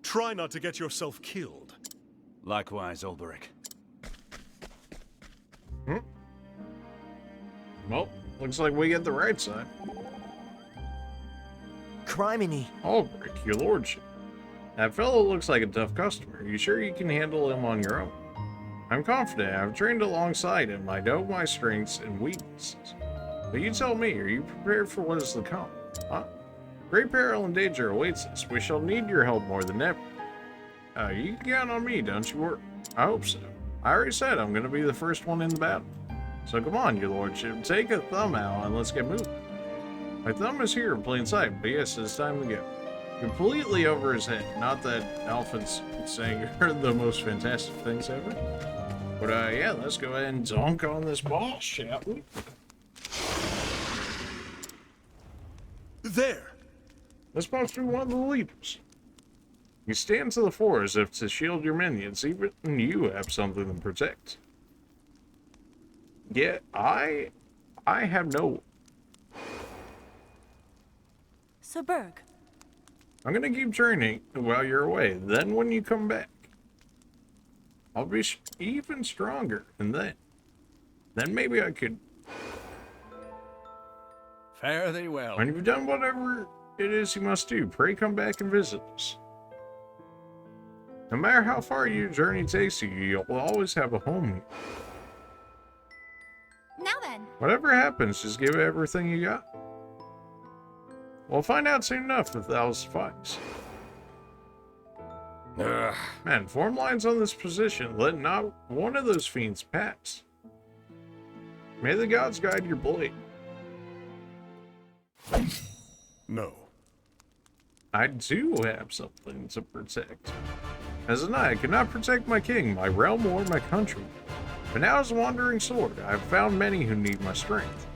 Try not to get yourself killed. Likewise, Ulberic. Well, looks like we get the right side. Criminy. Ulbrich, your lordship. That fellow looks like a tough customer. You sure you can handle him on your own? I'm confident. I've trained alongside him. I know my strengths and weaknesses. But you tell me, are you prepared for what is to come? Huh? Great peril and danger awaits us. We shall need your help more than ever. You can count on me, don't you worry. I hope so. I already said I'm going to be the first one in the battle. So come on, your lordship. Take a thumb out and let's get moving. My thumb is here in plain sight, but yes, it's time to go. Completely over his head. Not that Alpha's saying the most fantastic things ever. But yeah, let's go ahead and dunk on this boss, shall we? There! This must be one of the leaders. You stand to the fore as if to shield your minions. Even you have something to protect. Yet I have no. So, Berg, I'm gonna keep training while you're away. Then when you come back, I'll be even stronger. And then maybe I could. Fare thee well. When you've done whatever it is you must do, pray come back and visit us. No matter how far your journey takes you, you'll always have a home here. now then. Whatever happens, just give it everything you got. We'll find out soon enough if that'll suffice. Man, form lines on this position. Let not one of those fiends pass. May the gods guide your blade. No. I do have something to protect. As a knight, I cannot protect my king, my realm, or my country. But now as a wandering sword, I have found many who need my strength.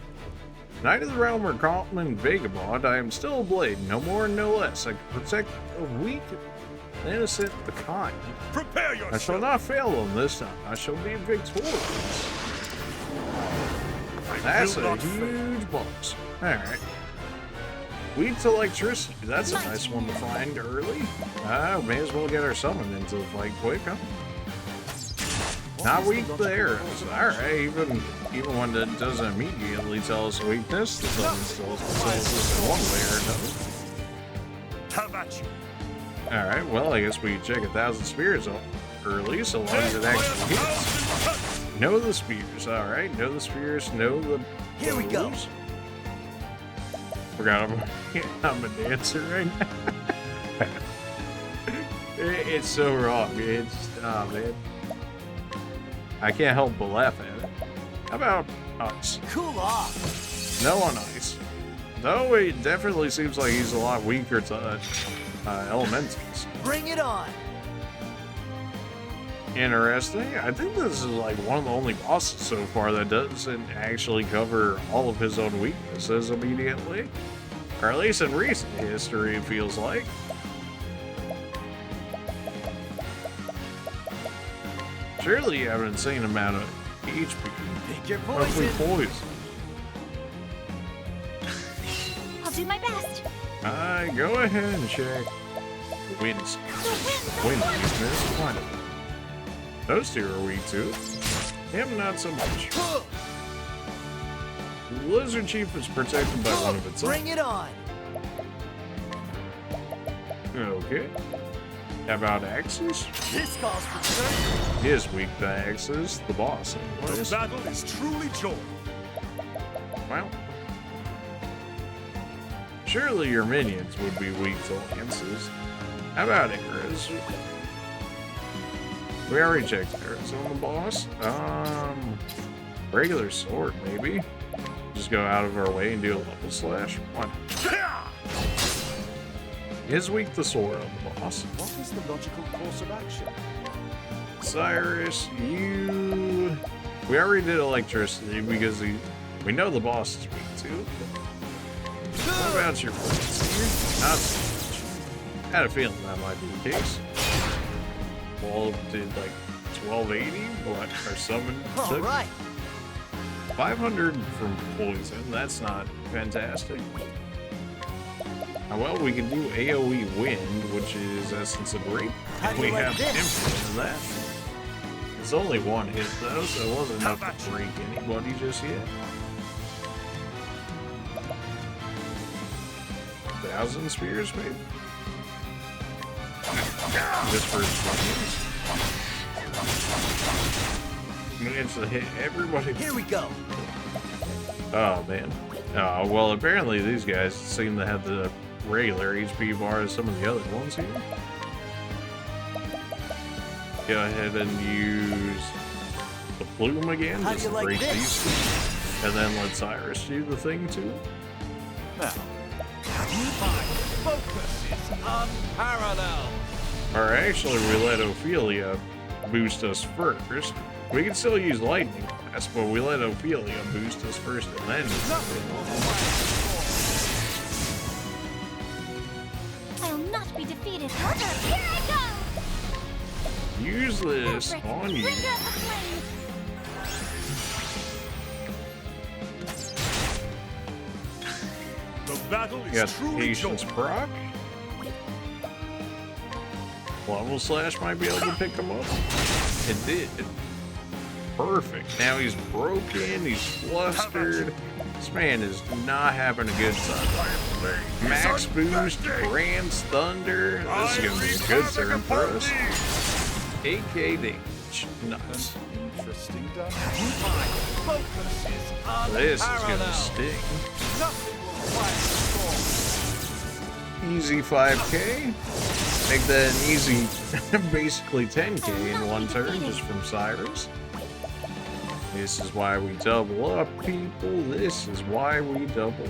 Knight of the realm or common vagabond, I am still a blade, no more and no less. I can protect the weak, the innocent, the kind. Prepare yourself! I shall not fail them this time. I shall be victorious. That's a huge boss. Alright. Weak to electricity. That's a nice one to find early. May as well get our summon into the fight quick, huh? Not weak to arrows. Alright, even when it doesn't immediately tell us a weakness, the summon still tells us in one way or another. How about you? Alright, well, I guess we check 1,000 spears early, so long as it actually hits. Know the spears, alright. Know the spears, know the Here we go. bows. Forgot I'm a dancer right now. It's so wrong. It's, oh man. I can't help but laugh at it. How about ice? Cool off. No on ice. Though it definitely seems like he's a lot weaker to elementals. Bring it on. Interesting. I think this is like one of the only bosses so far that doesn't actually cover all of his own weaknesses immediately. Or at least in recent history, it feels like. Surely you have an insane amount of HP. Pick your Hopefully poison. poison. I'll do my best. Go ahead and check. Winds. Wind weakness. Find it. Those two are weak too. Him not so much. The Lizard Chief is protected by one of its own. Bring it on. Okay. How about axes? This calls for certain. He is weak to axes. The boss, The anyways. battle is truly joined. Well. Surely your minions would be weak to lances. How about arrows? We already checked arrows on the boss. Regular sword, maybe. Just go out of our way and do a level slash. What? Is weak to sword on the boss. What is the logical course of action? Cyrus, you... We already did electricity because we know the boss is weak too. What about your points? Not so much. I had a feeling that might be the case. Wall did like 1280, what our summon All took. right. 500 from poison. That's not fantastic. Well, we can do AoE wind, which is Essence of Rape. And we have infinite of that. It's only one hit though, so it wasn't enough to break anybody just yet. 1,000 spears, maybe? Just for fun. I'm gonna have to hit everybody. Here we go. Oh man. Oh, well, apparently these guys seem to have the regular HP bar as some of the other ones here. Go ahead and use the plume again just to break these. And then let Cyrus do the thing to it. Now, my focus is unparalleled. Or actually, we let Ophelia boost us first. We can still use Lightning Blast, but we let Ophelia boost us first and then I'll not be defeated. Here I go! use this Perfect. on you. Bring out the flame. The battle You is got truly Patience joined. proc. Level Slash might be able to pick him up. It did. Perfect. Now he's broken, he's flustered. This man is not having a good time. Max boost, Grand's Thunder. This is gonna be a good turn for us. 8k damage. Nice. Interesting done. My focus is unparalleled. This is gonna sting. Nothing will quiet the storm. Easy 5k. Make that an easy, basically 10k in one turn just from Cyrus. This is why we double up, people. This is why we double.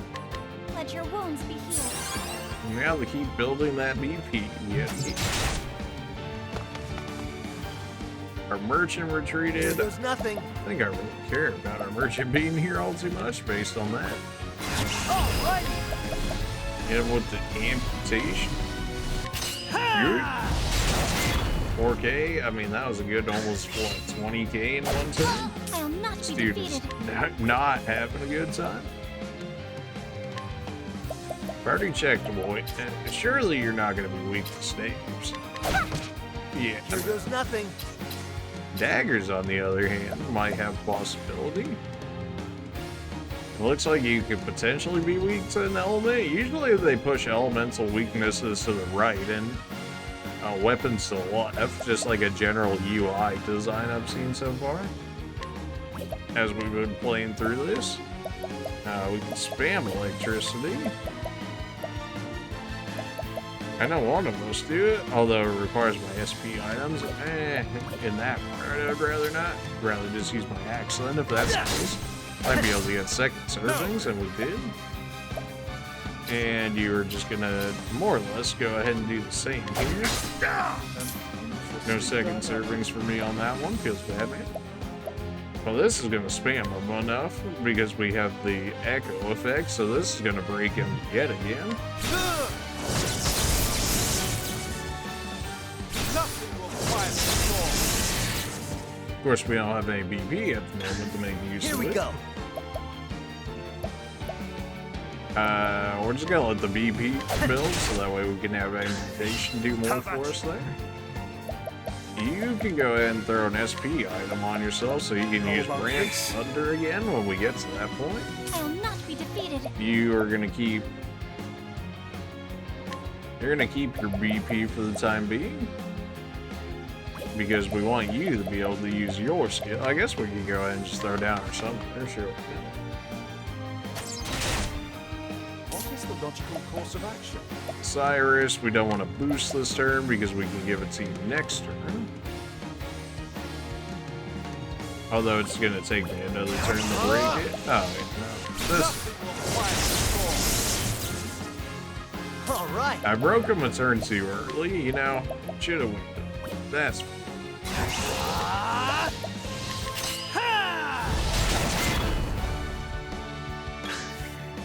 Let your wounds be healed. Now to keep building that BP. Yeah. Our merchant retreated. There's nothing. I think I really care about our merchant being here all too much based on that. Alrighty. And with the amputation. Good. 4k, I mean, that was a good almost, what, 20k in one turn? I'll not This be dude is defeated. not having a good time. Party checkpoint. Surely you're not going to be weak to staves. Yeah. Here goes nothing. Daggers, on the other hand, might have possibility. It looks like you could potentially be weak to an element. Usually they push elemental weaknesses to the right and weapons to the left, just like a general UI design I've seen so far. As we've been playing through this, we can spam electricity. I know one of us do it, although it requires my SP items. In that part, I'd rather not. I'd rather just use my axe then, if that's the case. I'd be able to get second servings, and we did. And you're just gonna, more or less, go ahead and do the same here. No second servings for me on that one. Feels bad, man. Well, this is gonna spam him enough, because we have the echo effect, so this is gonna break him yet again. Nothing will quiet the storm. Of course, we don't have any BP at the moment to make use Here of we it. go. We're just gonna let the BP build, so that way we can have amputation do more for us there. You can go ahead and throw an SP item on yourself, so you can use Brand's Thunder again when we get to that point. I'll not be defeated. You are gonna keep... You're gonna keep your BP for the time being. Because we want you to be able to use your skill. I guess we can go ahead and just throw down or something. For sure. What is the logical course of action? Cyrus, we don't want to boost this turn because we can give it to you next turn. Although it's going to take me another turn to break it. Oh, wait, no. This, All right. I broke him a turn too early, you know. Should have waited. That's fine.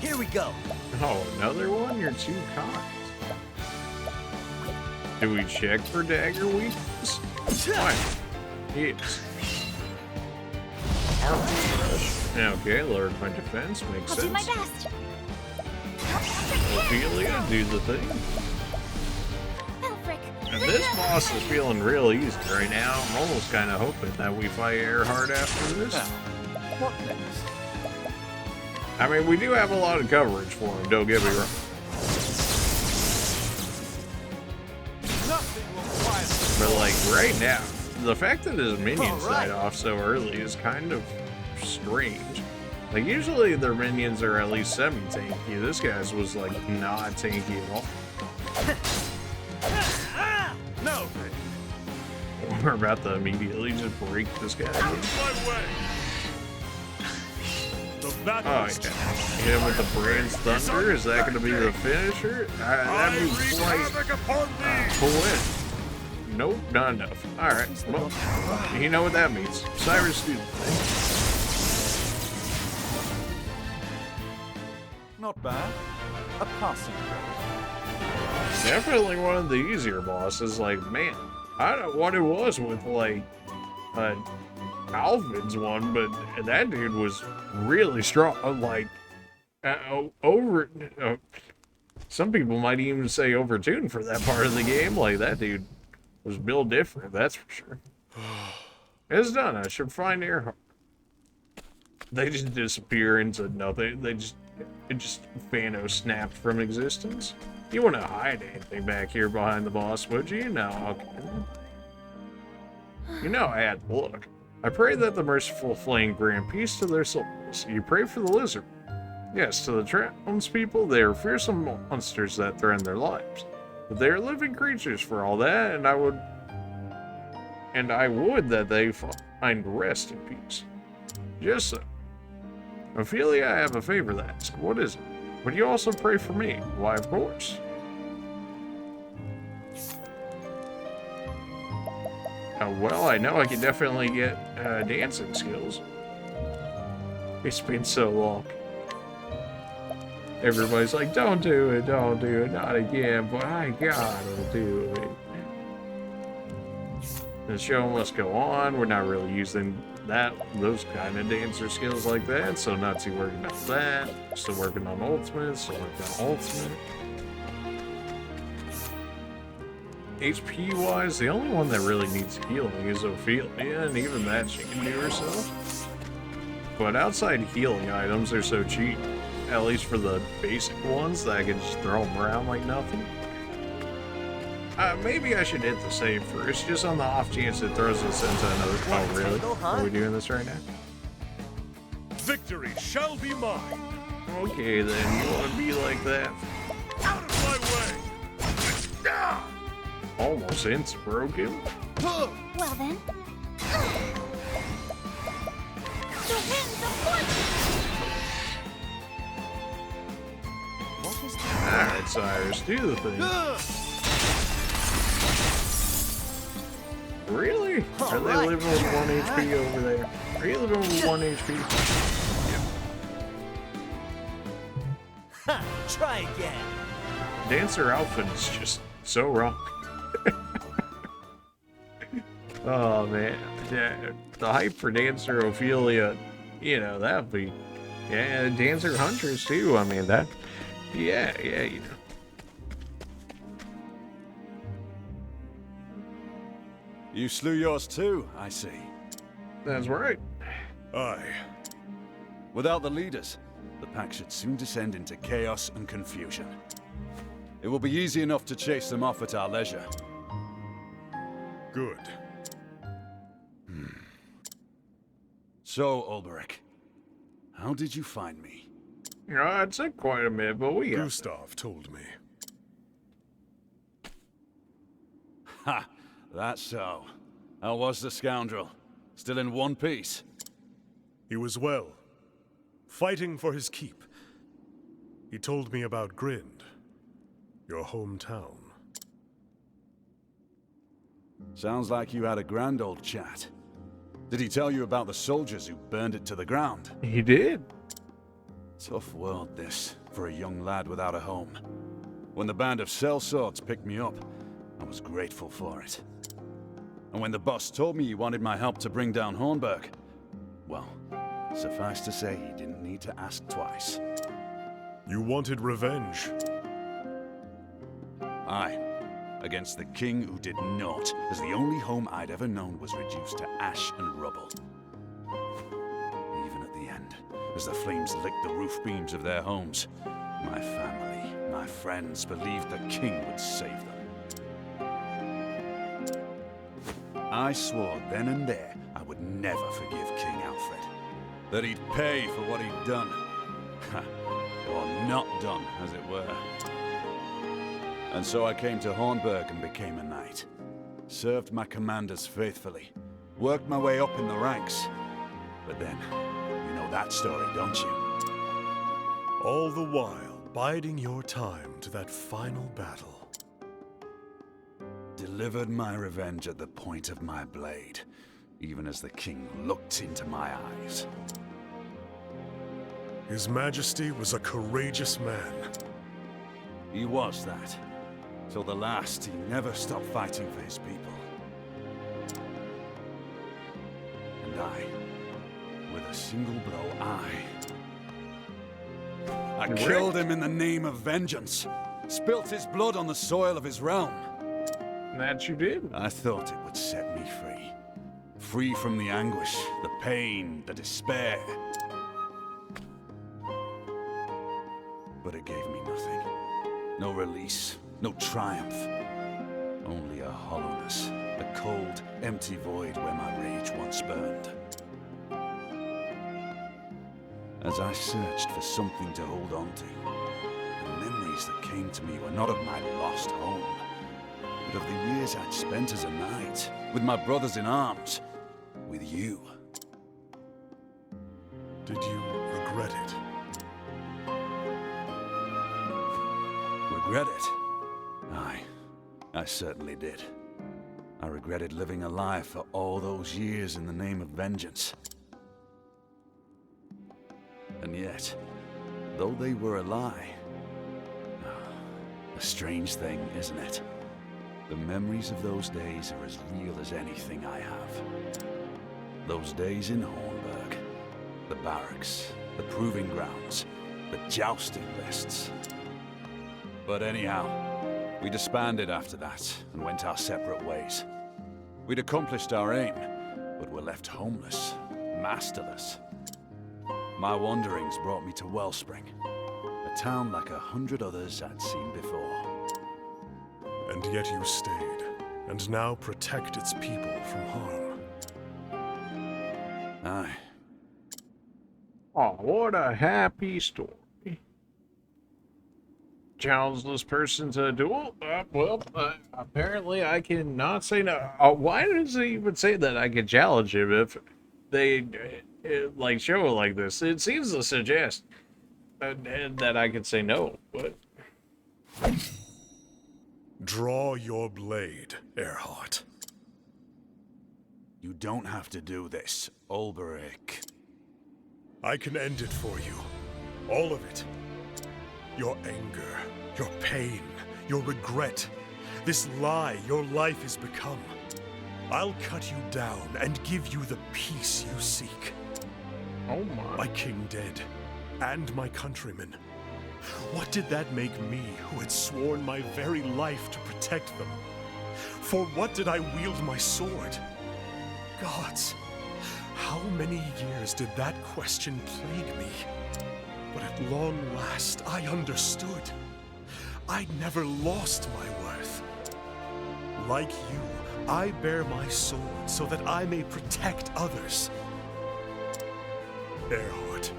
Here we go. Oh, another one? You're too kind. Do we check for dagger weakness? Fine. Yes. Armor rush. Okay, lowered my defense. Makes I'll sense. do my best. Ophelia, do the thing. Elfric, And this boss is feeling real easy right now. I'm almost kind of hoping that we fight Erhardt after this. What next? I mean, we do have a lot of coverage for him, don't get me wrong. Nothing will quiet the But, like, right now, the fact that his minions Alright. died off so early is kind of strange. Like, usually their minions are at least semi-tanky. This guy's was, like, not tanky at all. Now then, We're about to immediately just break this guy. out of my way. The battle Oh, is yeah. Hit him with the Brand's Thunder. Is that going to be the finisher? That'd be wreak quite havoc upon thee. poetic. Nope, not enough. Alright, well, you know what that means. Cyrus do the thing. Not bad. A passing grade. Definitely one of the easier bosses. Like, man, I don't know what it was with, like, Alvin's one, but that dude was really strong. Like, some people might even say overtuned for that part of the game. Like, that dude was built different, that's for sure. It's done. I should find Erhardt. They just disappear into nothing. It just Thanos snapped from existence. You wouldn't hide anything back here behind the boss, would you? No, okay. You know I had to look. I pray that the merciful flame grant peace to their souls. You pray for the lizard. Yes, to the townspeople, they are fearsome monsters that threaten their lives. But they are living creatures for all that, and I would that they find rest in peace. Just so. Ophelia, I have a favor to ask. What is it? Would you also pray for me? Why, of course. Well, I know I can definitely get dancing skills. It's been so long. Everybody's like, don't do it, not again, but I gotta do it. The show must go on. We're not really using those kind of dancer skills like that, so not too worried about that. Still working on ultimate, HP wise, the only one that really needs healing is Ophelia, and even that she can do herself. But outside healing items, they're so cheap. At least for the basic ones, that I can just throw them around like nothing. Maybe I should hit the save first, just on the off chance it throws us into another. Oh, really? Are we doing this right now? Victory shall be mine. Okay, then. You want to be like that? Out of my way. Ah! Almost instant broken. Well then. The winds of fortune! What is the Alright, Cyrus, do the thing. Really? Are they Alright. living with 1 HP over there? Are you living with 1 HP? Ha! Try again. Dancer outfit is just so wrong. Oh man, yeah, the hype for Dancer Ophelia, you know, that'd be, yeah, Dancer Huntress too. I mean that, yeah, you know. You slew yours too, I see. That's right. Aye. Without the leaders, the pack should soon descend into chaos and confusion. It will be easy enough to chase them off at our leisure. Good. So, Ulberich, how did you find me? It took quite a minute, but we got Gustav told me. Ha! That's so. How was the scoundrel? Still in one piece? He was well, fighting for his keep. He told me about Grind, your hometown. Sounds like you had a grand old chat. Did he tell you about the soldiers who burned it to the ground? He did. Tough world, this, for a young lad without a home. When the band of sellswords picked me up, I was grateful for it. And when the boss told me he wanted my help to bring down Hornburg, well, Suffice to say, he didn't need to ask twice. You wanted revenge. Aye, against the king who did naught, as the only home I'd ever known was reduced to ash and rubble. Even at the end, as the flames licked the roof beams of their homes, my family, my friends believed the king would save them. I swore then and there I would never forgive King Alfred. That he'd pay for what he'd done. Or not done, as it were. And so I came to Hornburg and became a knight. Served my commanders faithfully. Worked my way up in the ranks. But then, you know that story, don't you? All the while, biding your time to that final battle. Delivered my revenge at the point of my blade, even as the king looked into my eyes. His Majesty was a courageous man. He was that. Till the last, he never stopped fighting for his people. And I, with a single blow, I killed him in the name of vengeance. Spilt his blood on the soil of his realm. That you did. I thought it would set me free. Free from the anguish, the pain, the despair. But it gave me nothing. No release, no triumph. Only a hollowness, a cold, empty void where my rage once burned. As I searched for something to hold on to, the memories that came to me were not of my lost home, but of the years I'd spent as a knight, with my brothers in arms, with you. Did you regret it? Regret it? Aye, I certainly did. I regretted living a lie for all those years in the name of vengeance. And yet, though they were a lie, a strange thing, isn't it? The memories of those days are as real as anything I have. Those days in Hornburg, the barracks, the proving grounds, the jousting lists. But anyhow, we disbanded after that and went our separate ways. We'd accomplished our aim, but were left homeless, masterless. My wanderings brought me to Wellspring, a town like 100 others I'd seen before. And yet you stayed, and now protect its people from harm. Aye. Oh, what a happy story. Challengeless person to a duel? Apparently I cannot say no. Why does he even say that I can challenge him if they like show it like this? It seems to suggest that I can say no, but... Draw your blade, Erhardt. You don't have to do this, Ulberich. I can end it for you. All of it. Your anger, your pain, your regret. This lie your life has become. I'll cut you down and give you the peace you seek. Oh my. My king dead, and my countrymen. What did that make me, who had sworn my very life to protect them? For what did I wield my sword? Gods, how many years did that question plague me? But at long last, I understood. I'd never lost my worth. Like you, I bear my sword so that I may protect others. Erhardt,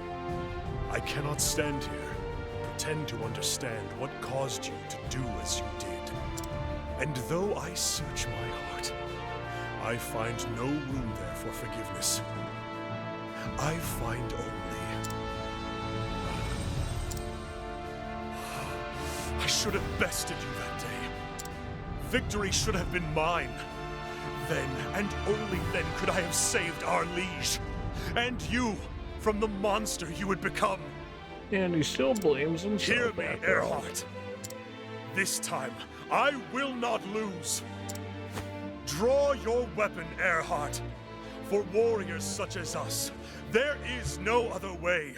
I cannot stand here, pretend to understand what caused you to do as you did. And though I search my heart, I find no room there for forgiveness. I find only... I should have bested you that day. Victory should have been mine. Then, and only then, could I have saved our liege. And you, from the monster you had become. And he still blames himself. Hear me, after all. Erhardt. This time, I will not lose. Draw your weapon, Erhardt. For warriors such as us, there is no other way.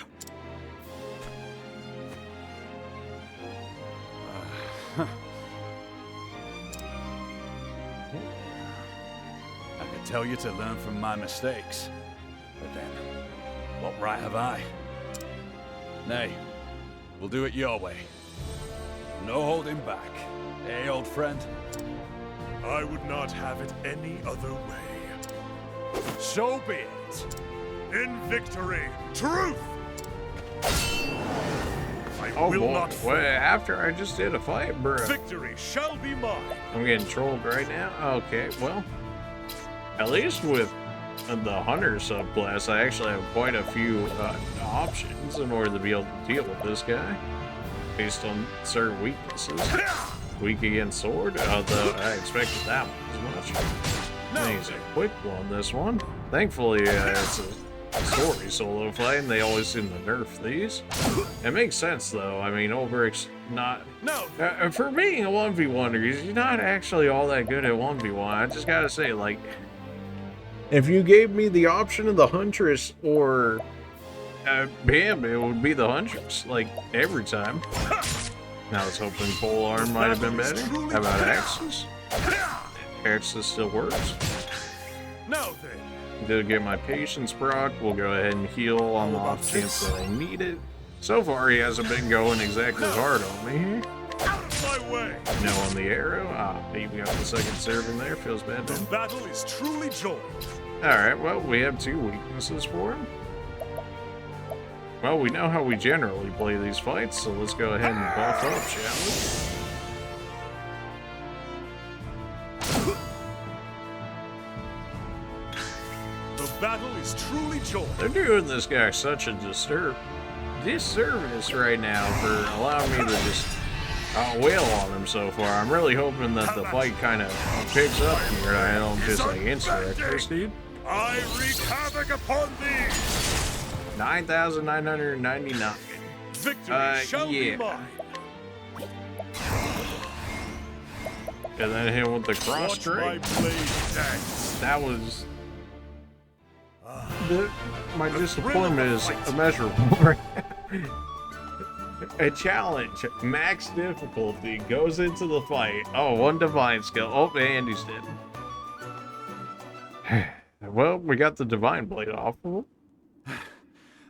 I could tell you to learn from my mistakes. But then, what right have I? Nay, we'll do it your way. No holding back. Eh, old friend? I would not have it any other way. So be it. In victory, truth! I Oh will boy, not what, fail. after I just did a fight, bro. Victory shall be mine. I'm getting trolled right now? Okay, well, at least with the Hunter subclass, I actually have quite a few options in order to be able to deal with this guy, based on certain weaknesses. Weak against sword, although I expected that one as much. I think he's a quick one, this one. Thankfully, it's a story solo fight, and they always seem to nerf these. It makes sense, though. I mean, Ulbricht's not... No. for being a 1v1er, he's not actually all that good at 1v1. I just gotta say, like... If you gave me the option of the Huntress or... Bam, it would be the Huntress, like, every time. I was hoping Polearm might have been better. How about Axis? Axis still works. Now then. Did get my patience proc. We'll go ahead and heal on the off chance that I need it. So far, he hasn't been going exactly hard on me. Out of my way. No on the arrow. He got the second serve in there. Feels bad, The man. battle is truly joined. Alright, well, we have two weaknesses for him. Well, we know how we generally play these fights, so let's go ahead and buff up, shall The battle is truly joined. we? They're doing this guy such a disservice right now for allowing me to just wail on him so far. I'm really hoping that the fight kind of picks up here and I don't just like insurrect this dude. I wreak havoc upon thee. 9,999. Victory shall yeah. be mine. And then hit with the cross Watch my straight. blade dance. That was... my disappointment is immeasurable. A challenge, max difficulty, goes into the fight. Oh, one divine skill. Oh, and he's dead. Well, we got the divine blade off of him.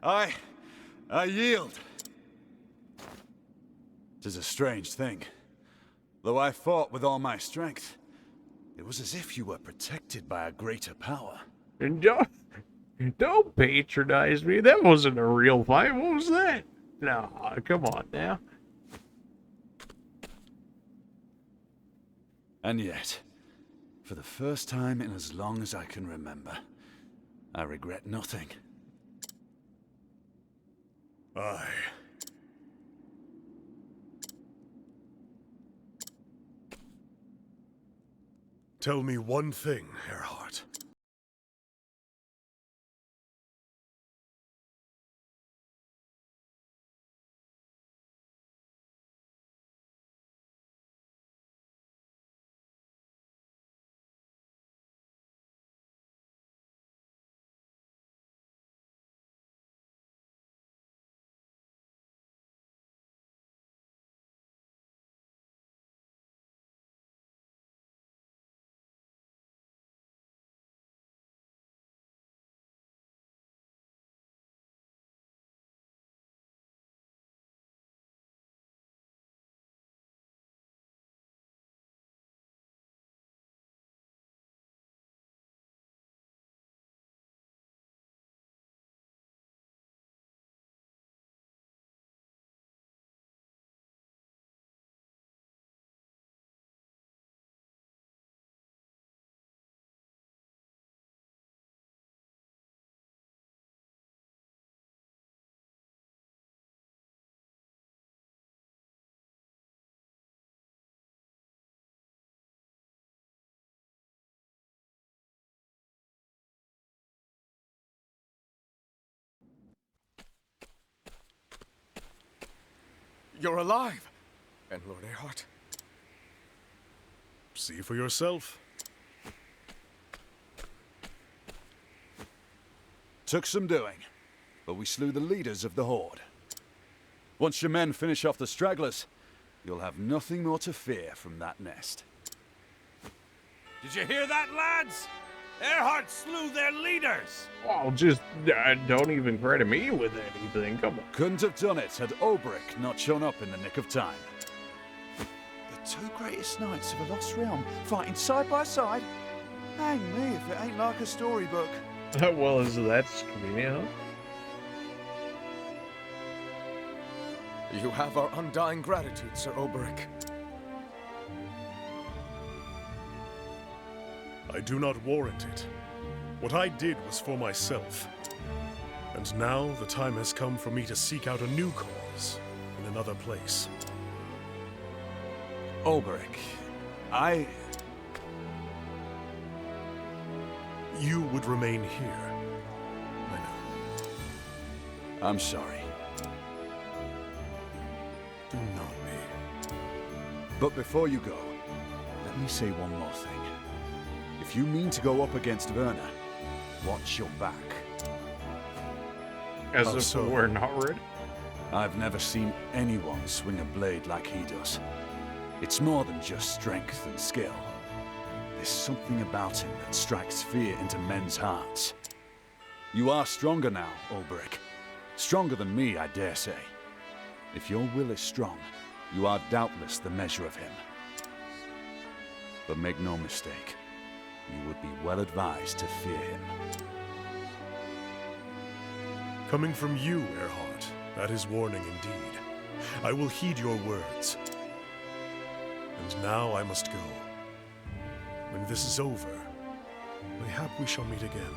I yield. 'Tis a strange thing. Though I fought with all my strength, it was as if you were protected by a greater power. And don't patronize me. That wasn't a real fight. What was that? No, come on now. And yet, for the first time in as long as I can remember, I regret nothing. Aye. Tell me one thing, Erhardt. You're alive! And Lord Erhardt? See for yourself. took some doing, but we slew the leaders of the Horde. Once your men finish off the stragglers, you'll have nothing more to fear from that nest. Did you hear that, lads? Erhardt slew their leaders! Oh, just don't even credit me with anything. Come on. Couldn't have done it had Ulbrich not shown up in the nick of time. The two greatest knights of a lost realm fighting side by side? Hang me if it ain't like a storybook. Well, is that convenient, huh? You have our undying gratitude, Sir Ulbrich. I do not warrant it. What I did was for myself. And now the time has come for me to seek out a new cause in another place. Ulbrich, You would remain here. I know. I'm sorry. Do not be. But before you go, let me say one more thing. If you mean to go up against Werner, watch your back. As Oh, if so- we're not ready. I've never seen anyone swing a blade like he does. It's more than just strength and skill. There's something about him that strikes fear into men's hearts. You are stronger now, Ulbrich. Stronger than me, I dare say. If your will is strong, you are doubtless the measure of him. But make no mistake, you would be well advised to fear him. Coming from you, Erhardt, that is warning indeed. I will heed your words. And now I must go. When this is over, mayhap we shall meet again.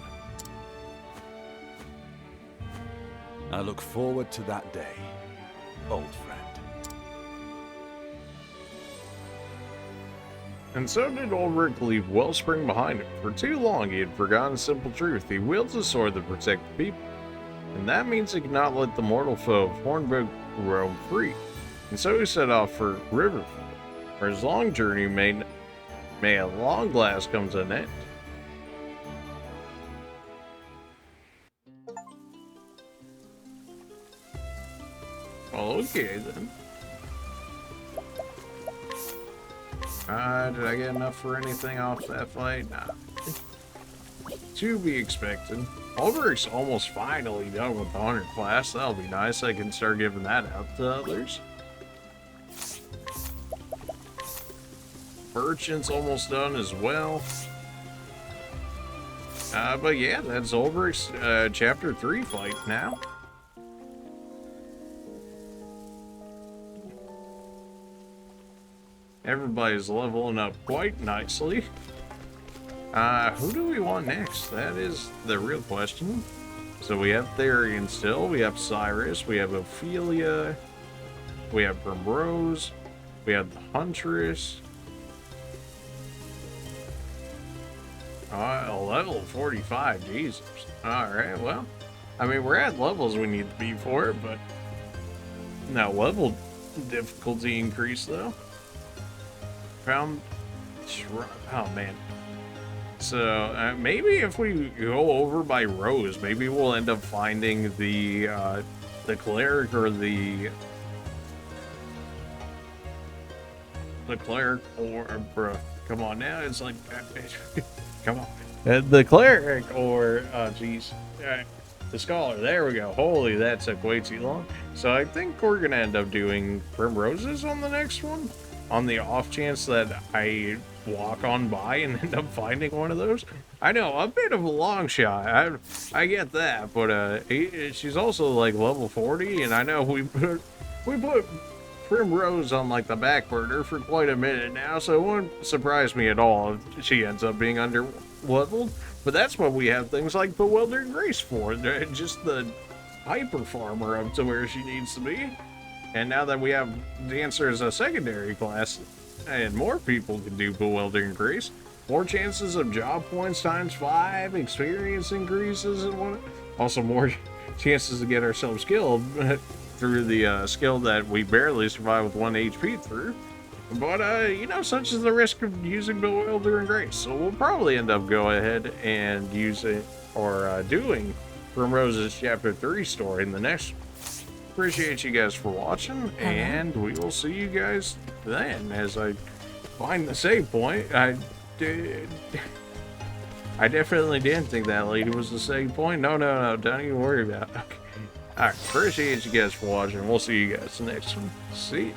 I look forward to that day, old friend. And so did Ulrich leave Wellspring behind him. For too long he had forgotten a simple truth. He wields a sword to protect the people. And that means he cannot let the mortal foe of Hornburg roam free. And so he set off for Riverfell, where his long journey may at long last come to an end. Well, okay then. Did I get enough for anything off that fight? Nah. To be expected. Ulrich's almost finally done with the 100 class. That'll be nice. I can start giving that out to others. Merchant's almost done as well. But yeah, that's Ulrich's chapter 3 fight now. Everybody's leveling up quite nicely. Who do we want next? That is the real question. So we have Therian still, we have Cyrus, we have Ophelia, we have Primrose, we have the Huntress. Level 45, Jesus. Alright, well, I mean, we're at levels we need to be for it, but no level difficulty increase though. Found, oh man. So maybe if we go over by Rose, maybe we'll end up finding the cleric or the cleric or bruh. Come on now, it's like come on, the cleric or geez, the scholar. There we go. Holy, that took way too long. So I think we're gonna end up doing Primroses on the next one, on the off chance that I walk on by and end up finding one of those. I know, a bit of a long shot. I get that, but she's also like level 40, and I know we put Primrose on like the back burner for quite a minute now, so it wouldn't surprise me at all if she ends up being under leveled. But that's what we have things like Bewildering Grace for, just the hyper farmer up to where she needs to be. And now that we have Dancer as a secondary class, and more people can do Bewildering Grace, more chances of job points ×5, experience increases, and what? Also more chances to get ourselves skilled through the skill that we barely survive with 1 HP through. But, you know, such is the risk of using Bewildering Grace. So we'll probably end up go ahead and using, or doing Primrose's Chapter 3 story in the next one. Appreciate you guys for watching, and we will see you guys then as I find the save point. I definitely didn't think that lady was the save point. No, don't even worry about it. Okay. Alright, appreciate you guys for watching. We'll see you guys next one. See ya.